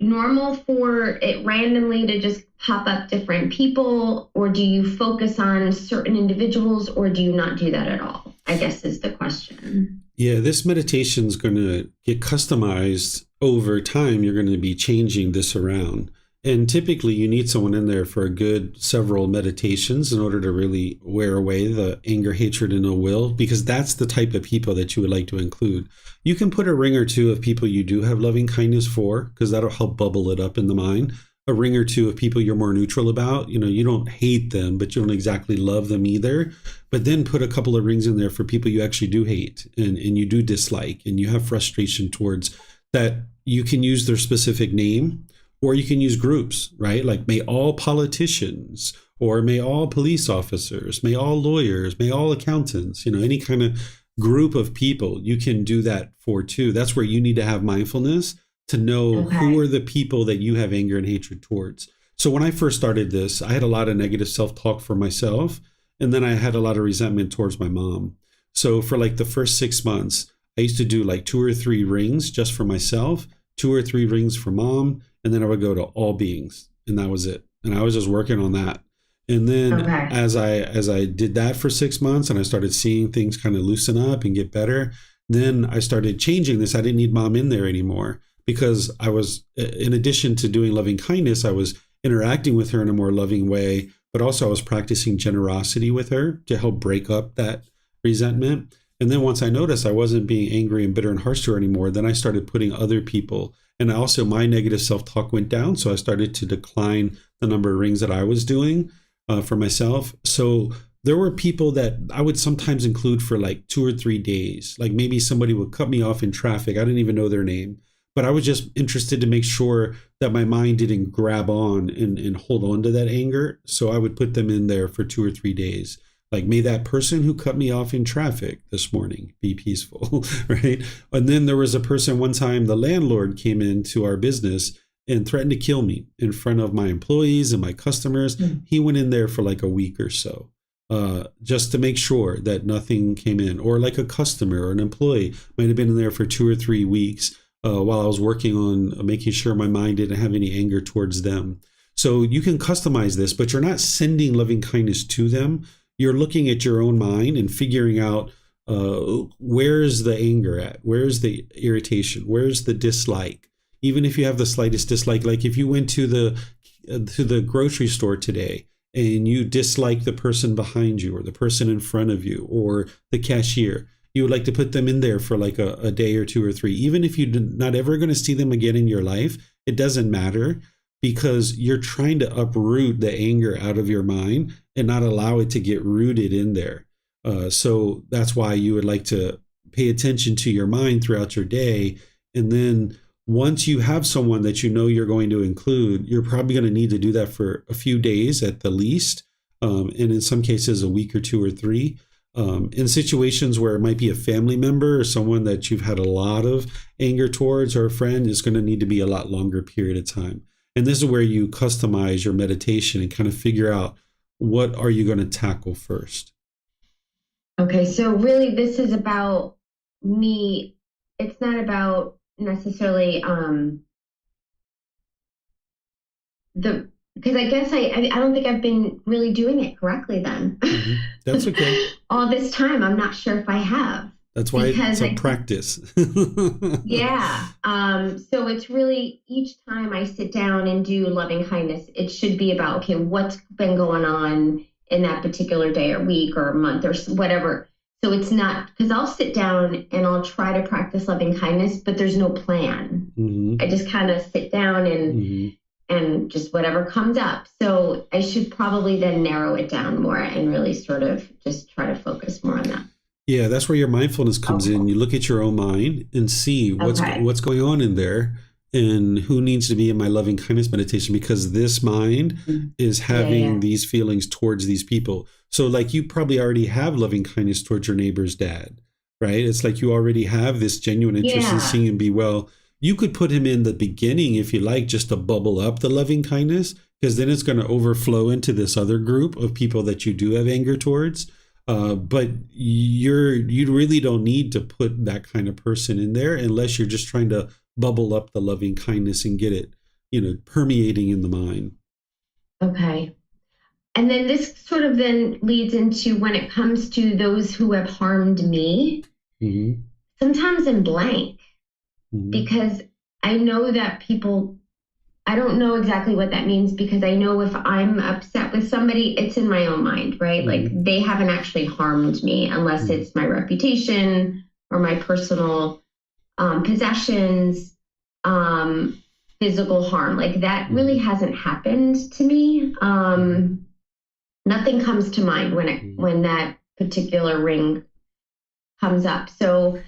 normal for it randomly to just pop up different people, or do you focus on certain individuals, or do you not do that at all? I guess is the question. Yeah, this meditation is going to get customized over time. You're going to be changing this around. And typically you need someone in there for a good several meditations in order to really wear away the anger, hatred, and ill will, because that's the type of people that you would like to include. You can put a ring or two of people you do have loving kindness for, because that'll help bubble it up in the mind. A ring or two of people you're more neutral about. You don't hate them, but you don't exactly love them either. But then put a couple of rings in there for people you actually do hate and you do dislike and you have frustration towards, that you can use their specific name. Or you can use groups, right? Like, may all politicians, or may all police officers, may all lawyers, may all accountants, any kind of group of people, you can do that for too. That's where you need to have mindfulness to know who are the people that you have anger and hatred towards. So when I first started this, I had a lot of negative self-talk for myself, and then I had a lot of resentment towards my mom. So for like the first 6 months, I used to do like 2 or 3 rings just for myself, 2 or 3 rings for mom, and then I would go to all beings, and that was it. And I was just working on that. And then as I did that for 6 months and I started seeing things kind of loosen up and get better, then I started changing this. I didn't need mom in there anymore, because I was, in addition to doing loving kindness, I was interacting with her in a more loving way, but also I was practicing generosity with her to help break up that resentment. And then once I noticed I wasn't being angry and bitter and harsh to her anymore, then I started putting other people. And also my negative self-talk went down. So I started to decline the number of rings that I was doing for myself. So there were people that I would sometimes include for like 2 or 3 days. Like maybe somebody would cut me off in traffic. I didn't even know their name, but I was just interested to make sure that my mind didn't grab on and hold on to that anger. So I would put them in there for 2 or 3 days. Like, may that person who cut me off in traffic this morning be peaceful, right? And then there was a person one time, the landlord came into our business and threatened to kill me in front of my employees and my customers. He went in there for like a week or so, just to make sure that nothing came in. Or like a customer or an employee might have been in there for 2 or 3 weeks while I was working on making sure my mind didn't have any anger towards them. So you can customize this, but you're not sending loving kindness to them. you're looking at your own mind and figuring out where's the anger at, where's the irritation, where's the dislike. Even if you have the slightest dislike, like if you went to the grocery store today and you dislike the person behind you or the person in front of you or the cashier, you would like to put them in there for like a day or two or three. Even if you're not ever going to see them again in your life, it doesn't matter, because you're trying to uproot the anger out of your mind and not allow it to get rooted in there. So that's why you would like to pay attention to your mind throughout your day. And then once you have someone that you know you're going to include, you're probably going to need to do that for a few days at the least, and in some cases a week or two or three. In situations where it might be a family member or someone that you've had a lot of anger towards, or a friend, is going to need to be a lot longer period of time. And this is where you customize your meditation and kind of figure out, what are you going to tackle first? Okay, so really this is about me. It's not about necessarily because I guess I don't think I've been really doing it correctly then. Mm-hmm. That's okay. All this time, I'm not sure if I have. That's why it's a practice. Yeah. So it's really, each time I sit down and do loving kindness, it should be about, okay, what's been going on in that particular day or week or month or whatever. So it's not, because I'll sit down and I'll try to practice loving kindness, but there's no plan. Mm-hmm. I just kind of sit down and just whatever comes up. So I should probably then narrow it down more and really sort of just try to focus more on that. Yeah, that's where your mindfulness comes in. You look at your own mind and see what's going on in there, and who needs to be in my loving kindness meditation, because this mind is having these feelings towards these people. So like, you probably already have loving kindness towards your neighbor's dad, right? It's like you already have this genuine interest in seeing him be well. You could put him in the beginning if you like, just to bubble up the loving kindness, because then it's going to overflow into this other group of people that you do have anger towards. But you really don't need to put that kind of person in there unless you're just trying to bubble up the loving kindness and get it, permeating in the mind. Okay. And then this sort of then leads into, when it comes to those who have harmed me, sometimes I'm blank, because I know that I don't know exactly what that means, because I know if I'm upset with somebody, it's in my own mind, right? Like, they haven't actually harmed me, unless it's my reputation or my personal possessions, physical harm. Like, that really hasn't happened to me. Nothing comes to mind when that particular ring comes up. So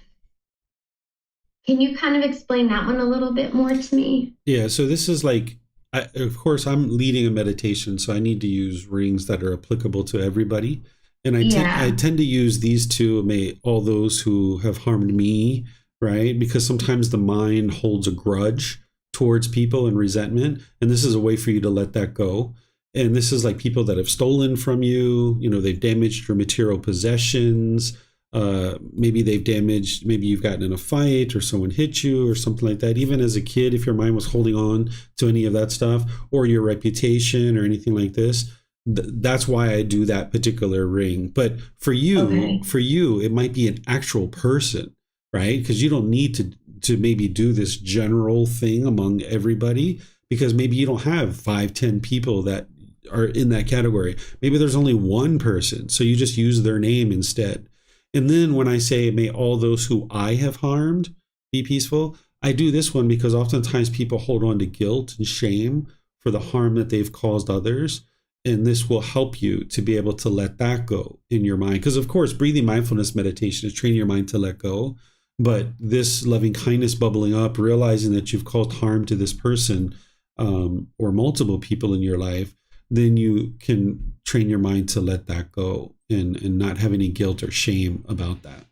can you kind of explain that one a little bit more to me? Yeah, so this is like, of course, I'm leading a meditation, so I need to use rings that are applicable to everybody. And I tend to use these two, all those who have harmed me, right? Because sometimes the mind holds a grudge towards people and resentment. And this is a way for you to let that go. And this is like people that have stolen from you, they've damaged your material possessions. Maybe you've gotten in a fight, or someone hit you or something like that. Even as a kid, if your mind was holding on to any of that stuff, or your reputation or anything like this, that's why I do that particular ring. But for you, it might be an actual person, right? Because you don't need to maybe do this general thing among everybody, because maybe you don't have 5-10 people that are in that category. Maybe there's only one person, so you just use their name instead. And then when I say, may all those who I have harmed be peaceful, I do this one because oftentimes people hold on to guilt and shame for the harm that they've caused others. And this will help you to be able to let that go in your mind. Because of course, breathing mindfulness meditation is training your mind to let go. But this loving kindness bubbling up, realizing that you've caused harm to this person or multiple people in your life, then you can train your mind to let that go and not have any guilt or shame about that.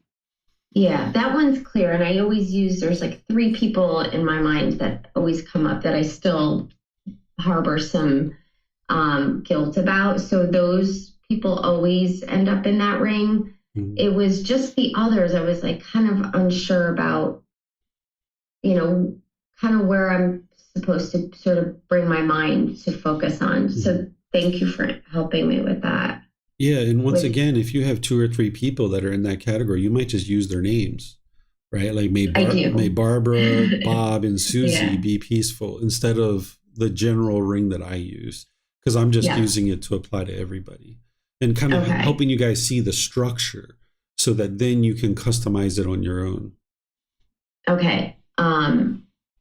Yeah, that one's clear. And I always there's like 3 people in my mind that always come up that I still harbor some guilt about. So those people always end up in that ring. It was just the others I was like kind of unsure about, kind of where I'm supposed to sort of bring my mind to focus on. So thank you for helping me with that. Yeah, and once Which again, if you have two or three people that are in that category, you might just use their names, right? Like I may do. Barbara, Bob, and Susie Yeah. be peaceful instead of the general ring that I use, because I'm just Yeah. using it to apply to everybody and kind of Okay. helping you guys see the structure so that then you can customize it on your own. Okay.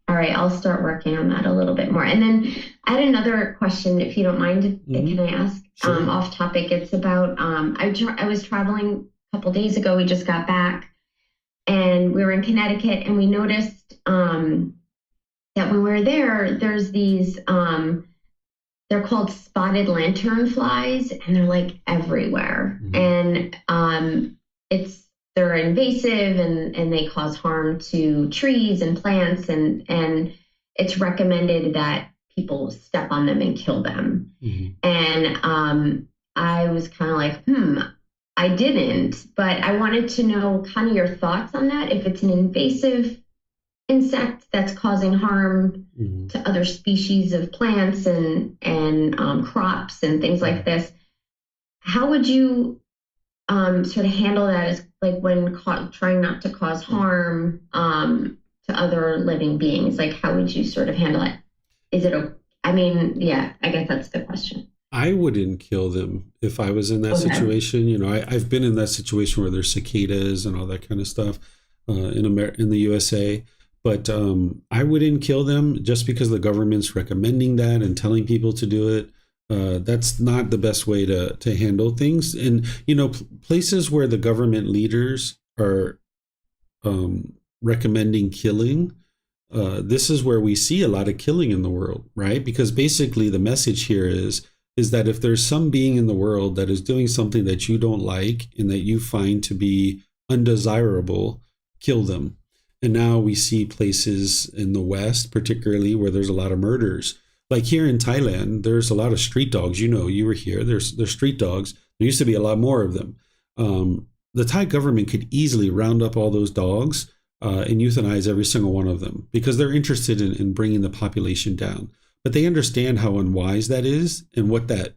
All right. I'll start working on that a little bit more. And then I had another question, if you don't mind. Can Hmm. I ask? Sure. Off topic. It's about I was traveling a couple days ago. We just got back, and we were in Connecticut, and we noticed that when we were there, there's these they're called spotted lantern flies, and they're like everywhere. Hmm. And it's they're invasive, and they cause harm to trees and plants, and it's recommended that people step on them and kill them. Hmm. And I was kind of like, I didn't, but I wanted to know kind of your thoughts on that. If it's an invasive insect that's causing harm Hmm. to other species of plants and crops and things like this, how would you sort of handle that as like when trying not to cause harm to other living beings? Like, how would you sort of handle it? Is it a, I mean, yeah, I guess that's the question. I wouldn't kill them if I was in that Okay. situation. I've been in that situation where there's cicadas and all that kind of stuff in the USA. But I wouldn't kill them just because the government's recommending that and telling people to do it. That's not the best way to handle things. And places where the government leaders are recommending killing, this is where we see a lot of killing in the world, right? Because basically the message here is that if there's some being in the world that is doing something that you don't like and that you find to be undesirable, kill them. And now we see places in the West, particularly where there's a lot of murders. Like here in Thailand, there's a lot of street dogs. You were here. There's street dogs. There used to be a lot more of them. The Thai government could easily round up all those dogs and euthanize every single one of them because they're interested in bringing the population down. But they understand how unwise that is and what that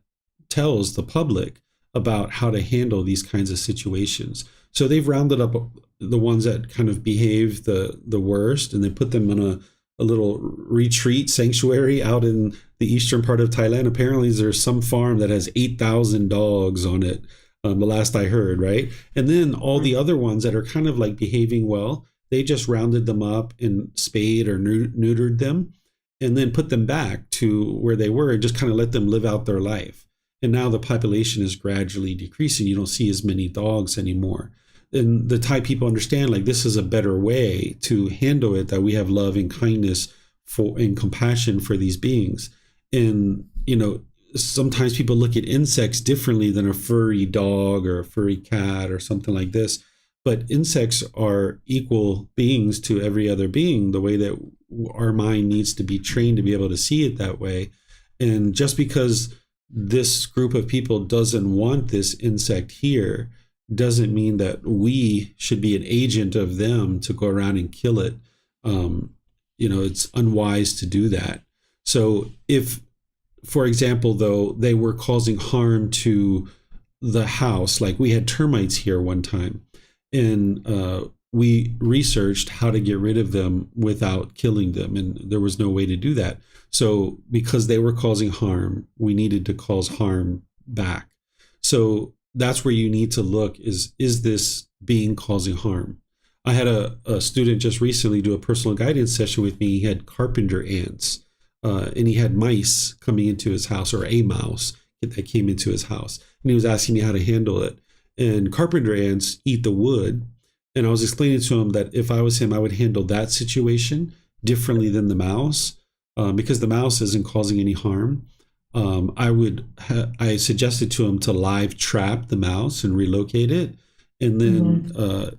tells the public about how to handle these kinds of situations. So they've rounded up the ones that kind of behave the worst, and they put them in a little retreat sanctuary out in the eastern part of Thailand. Apparently, there's some farm that has 8,000 dogs on it. The last I heard, right? And then all the other ones that are kind of like behaving well, they just rounded them up and spayed or neutered them and then put them back to where they were and just kind of let them live out their life. And now the population is gradually decreasing. You don't see as many dogs anymore. And the Thai people understand like this is a better way to handle it, that we have love and kindness for and compassion for these beings. And sometimes people look at insects differently than a furry dog or a furry cat or something like this. But insects are equal beings to every other being, the way that our mind needs to be trained to be able to see it that way. And just because this group of people doesn't want this insect here doesn't mean that we should be an agent of them to go around and kill it. It's unwise to do that. So if, for example, though, they were causing harm to the house, like we had termites here one time, and we researched how to get rid of them without killing them, and there was no way to do that. So because they were causing harm, we needed to cause harm back. So that's where you need to look, is this being causing harm? I had a student just recently do a personal guidance session with me. He had carpenter ants, and he had mice coming into his house, or a mouse that came into his house, and he was asking me how to handle it. And carpenter ants eat the wood, and I was explaining to him that if I was him, I would handle that situation differently than the mouse, because the mouse isn't causing any harm. I suggested to him to live trap the mouse and relocate it, and then Mm-hmm.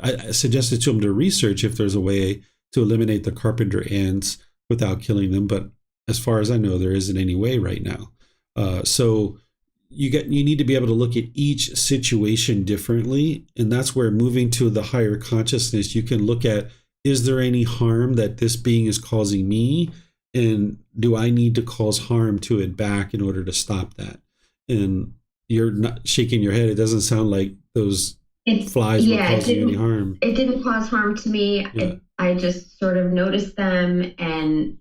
I suggested to him to research if there's a way to eliminate the carpenter ants without killing them. But as far as I know, there isn't any way right now. So you need to be able to look at each situation differently, and that's where, moving to the higher consciousness, you can look at, is there any harm that this being is causing me, and do I need to cause harm to it back in order to stop that? And you're not shaking your head. It doesn't sound like those flies were causing you any harm. It didn't cause harm to me. Yeah. I just sort of noticed them and,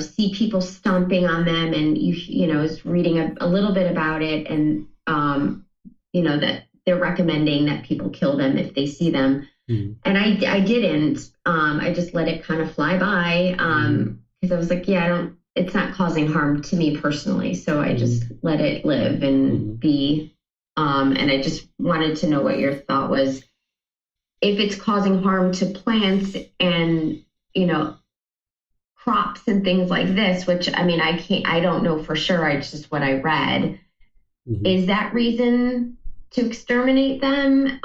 see people stomping on them, and was reading a little bit about it, and that they're recommending that people kill them if they see them. Mm-hmm. And I didn't. I just let it kind of fly by because I was like, it's not causing harm to me personally, so I just let it live and be. And I just wanted to know what your thought was. If it's causing harm to plants and, crops and things like this, which I don't know for sure. It's just what I read. Mm-hmm. Is that reason to exterminate them?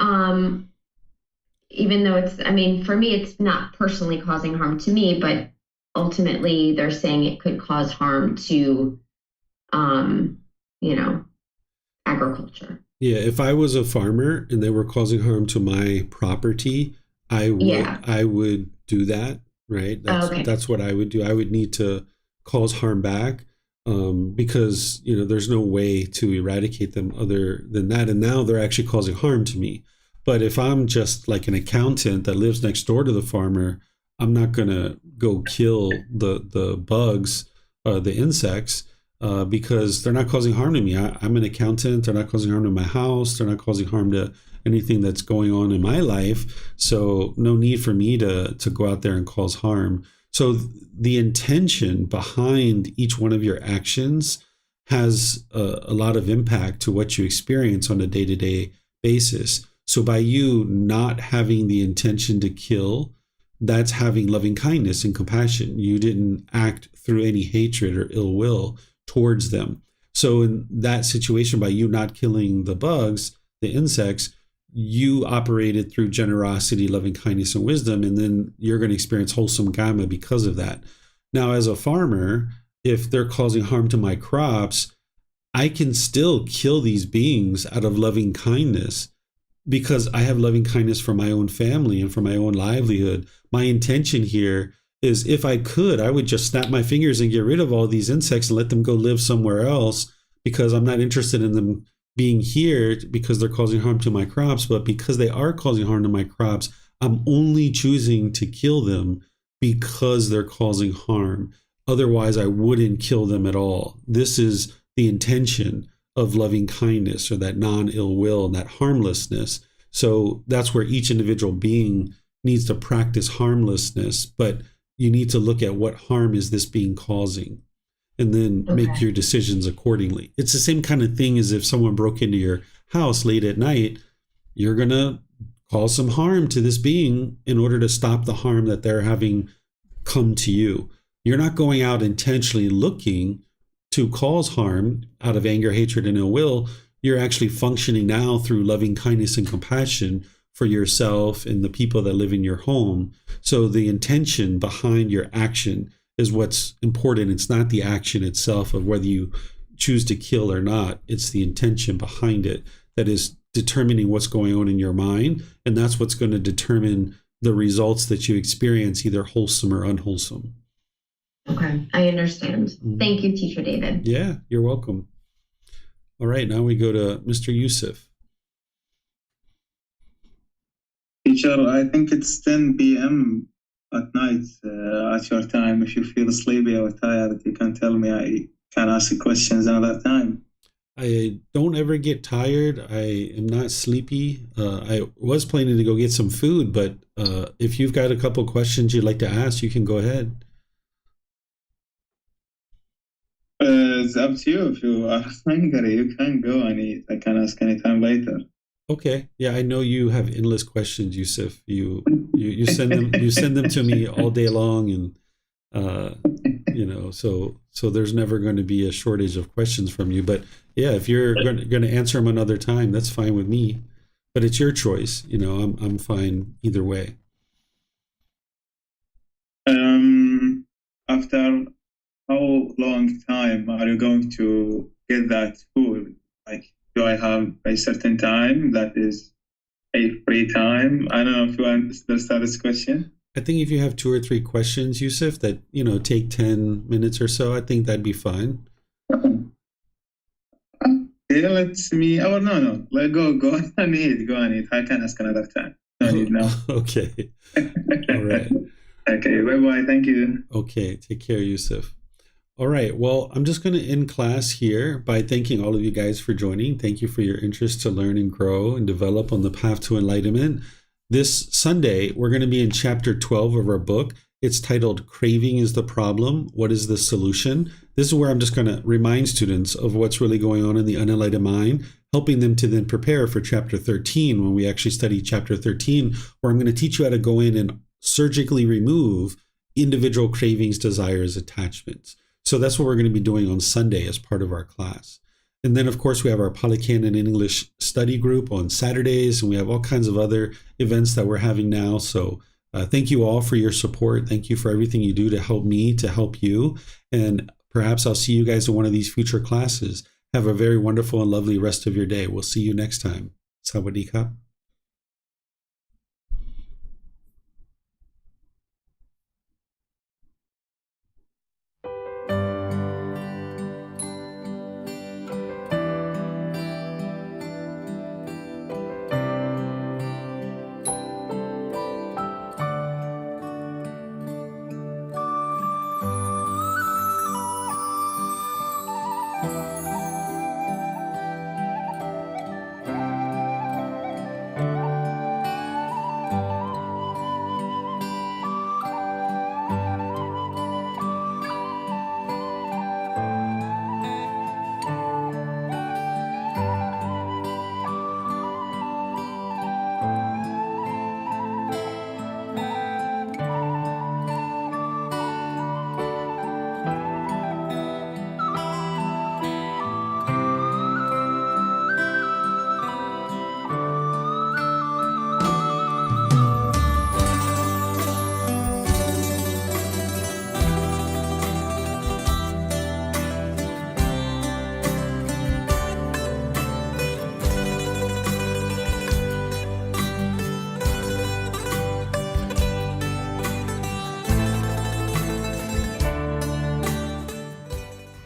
Even though for me, it's not personally causing harm to me, but ultimately they're saying it could cause harm to, agriculture. Yeah, if I was a farmer and they were causing harm to my property, I would do that, right? That's what I would do. I would need to cause harm back because, there's no way to eradicate them other than that. And now they're actually causing harm to me. But if I'm just like an accountant that lives next door to the farmer, I'm not going to go kill the bugs, the insects, because they're not causing harm to me. I'm an accountant. They're not causing harm to my house. They're not causing harm to anything that's going on in my life. So no need for me to go out there and cause harm. So the intention behind each one of your actions has a lot of impact to what you experience on a day-to-day basis. So by you not having the intention to kill, that's having loving kindness and compassion. You didn't act through any hatred or ill will towards them. So in that situation, by you not killing the bugs, the insects, you operated through generosity, loving kindness, and wisdom, and then you're going to experience wholesome karma because of that. Now, as a farmer, if they're causing harm to my crops, I can still kill these beings out of loving kindness because I have loving kindness for my own family and for my own livelihood. My intention here is, if I could, I would just snap my fingers and get rid of all these insects and let them go live somewhere else, because I'm not interested in them being here because they're causing harm to my crops. But because they are causing harm to my crops, I'm only choosing to kill them because they're causing harm. Otherwise, I wouldn't kill them at all. This is the intention of loving kindness, or that non-ill will and that harmlessness. So that's where each individual being needs to practice harmlessness, but you need to look at what harm is this being causing, and then make your decisions accordingly. It's the same kind of thing as if someone broke into your house late at night. You're going to cause some harm to this being in order to stop the harm that they're having come to you. You're not going out intentionally looking to cause harm out of anger, hatred, and ill will. You're actually functioning now through loving kindness and compassion for yourself and the people that live in your home. So the intention behind your action is what's important. It's not the action itself of whether you choose to kill or not. It's the intention behind it that is determining what's going on in your mind. And that's what's going to determine the results that you experience, either wholesome or unwholesome. Okay, I understand. Thank you, Teacher David. Yeah, you're welcome. All right, now we go to Mr. Yusuf. Teacher, I think it's 10 p.m. at night at your time. If you feel sleepy or tired, you can tell me. I can ask questions another time. I don't ever get tired. I am not sleepy. I was planning to go get some food, but if you've got a couple questions you'd like to ask, you can go ahead. It's up to you. If you are hungry, you can go and eat. I can ask anytime later. Okay. Yeah, I know you have endless questions, Yusuf. You send them to me all day long, and so there's never going to be a shortage of questions from you. But yeah, if you're going to answer them another time, that's fine with me. But it's your choice. I'm fine either way. After how long time are you going to get that food? Like, do I have a certain time that is a free time? I don't know if you understand this question. I think if you have 2 or 3 questions, Yusuf, that, take 10 minutes or so, I think that'd be fine. Okay, Yeah, let me. Oh no. Go on it. Go on it. I can ask another time. No need now. Okay. All right. Okay. Bye. Thank you. Okay. Take care, Yusuf. All right. Well, I'm just going to end class here by thanking all of you guys for joining. Thank you for your interest to learn and grow and develop on the path to enlightenment. This Sunday, we're going to be in chapter 12 of our book. It's titled Craving is the Problem. What is the Solution? This is where I'm just going to remind students of what's really going on in the unenlightened mind, helping them to then prepare for chapter 13 when we actually study chapter 13, where I'm going to teach you how to go in and surgically remove individual cravings, desires, attachments. So that's what we're going to be doing on Sunday as part of our class. And then, of course, we have our Pali Canon English study group on Saturdays, and we have all kinds of other events that we're having now. So thank you all for your support. Thank you for everything you do to help me, to help you. And perhaps I'll see you guys in one of these future classes. Have a very wonderful and lovely rest of your day. We'll see you next time. Sawadee-ka.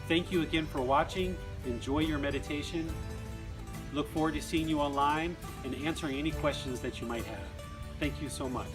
Thank you again for watching. Enjoy your meditation. Look forward to seeing you online and answering any questions that you might have. Thank you so much.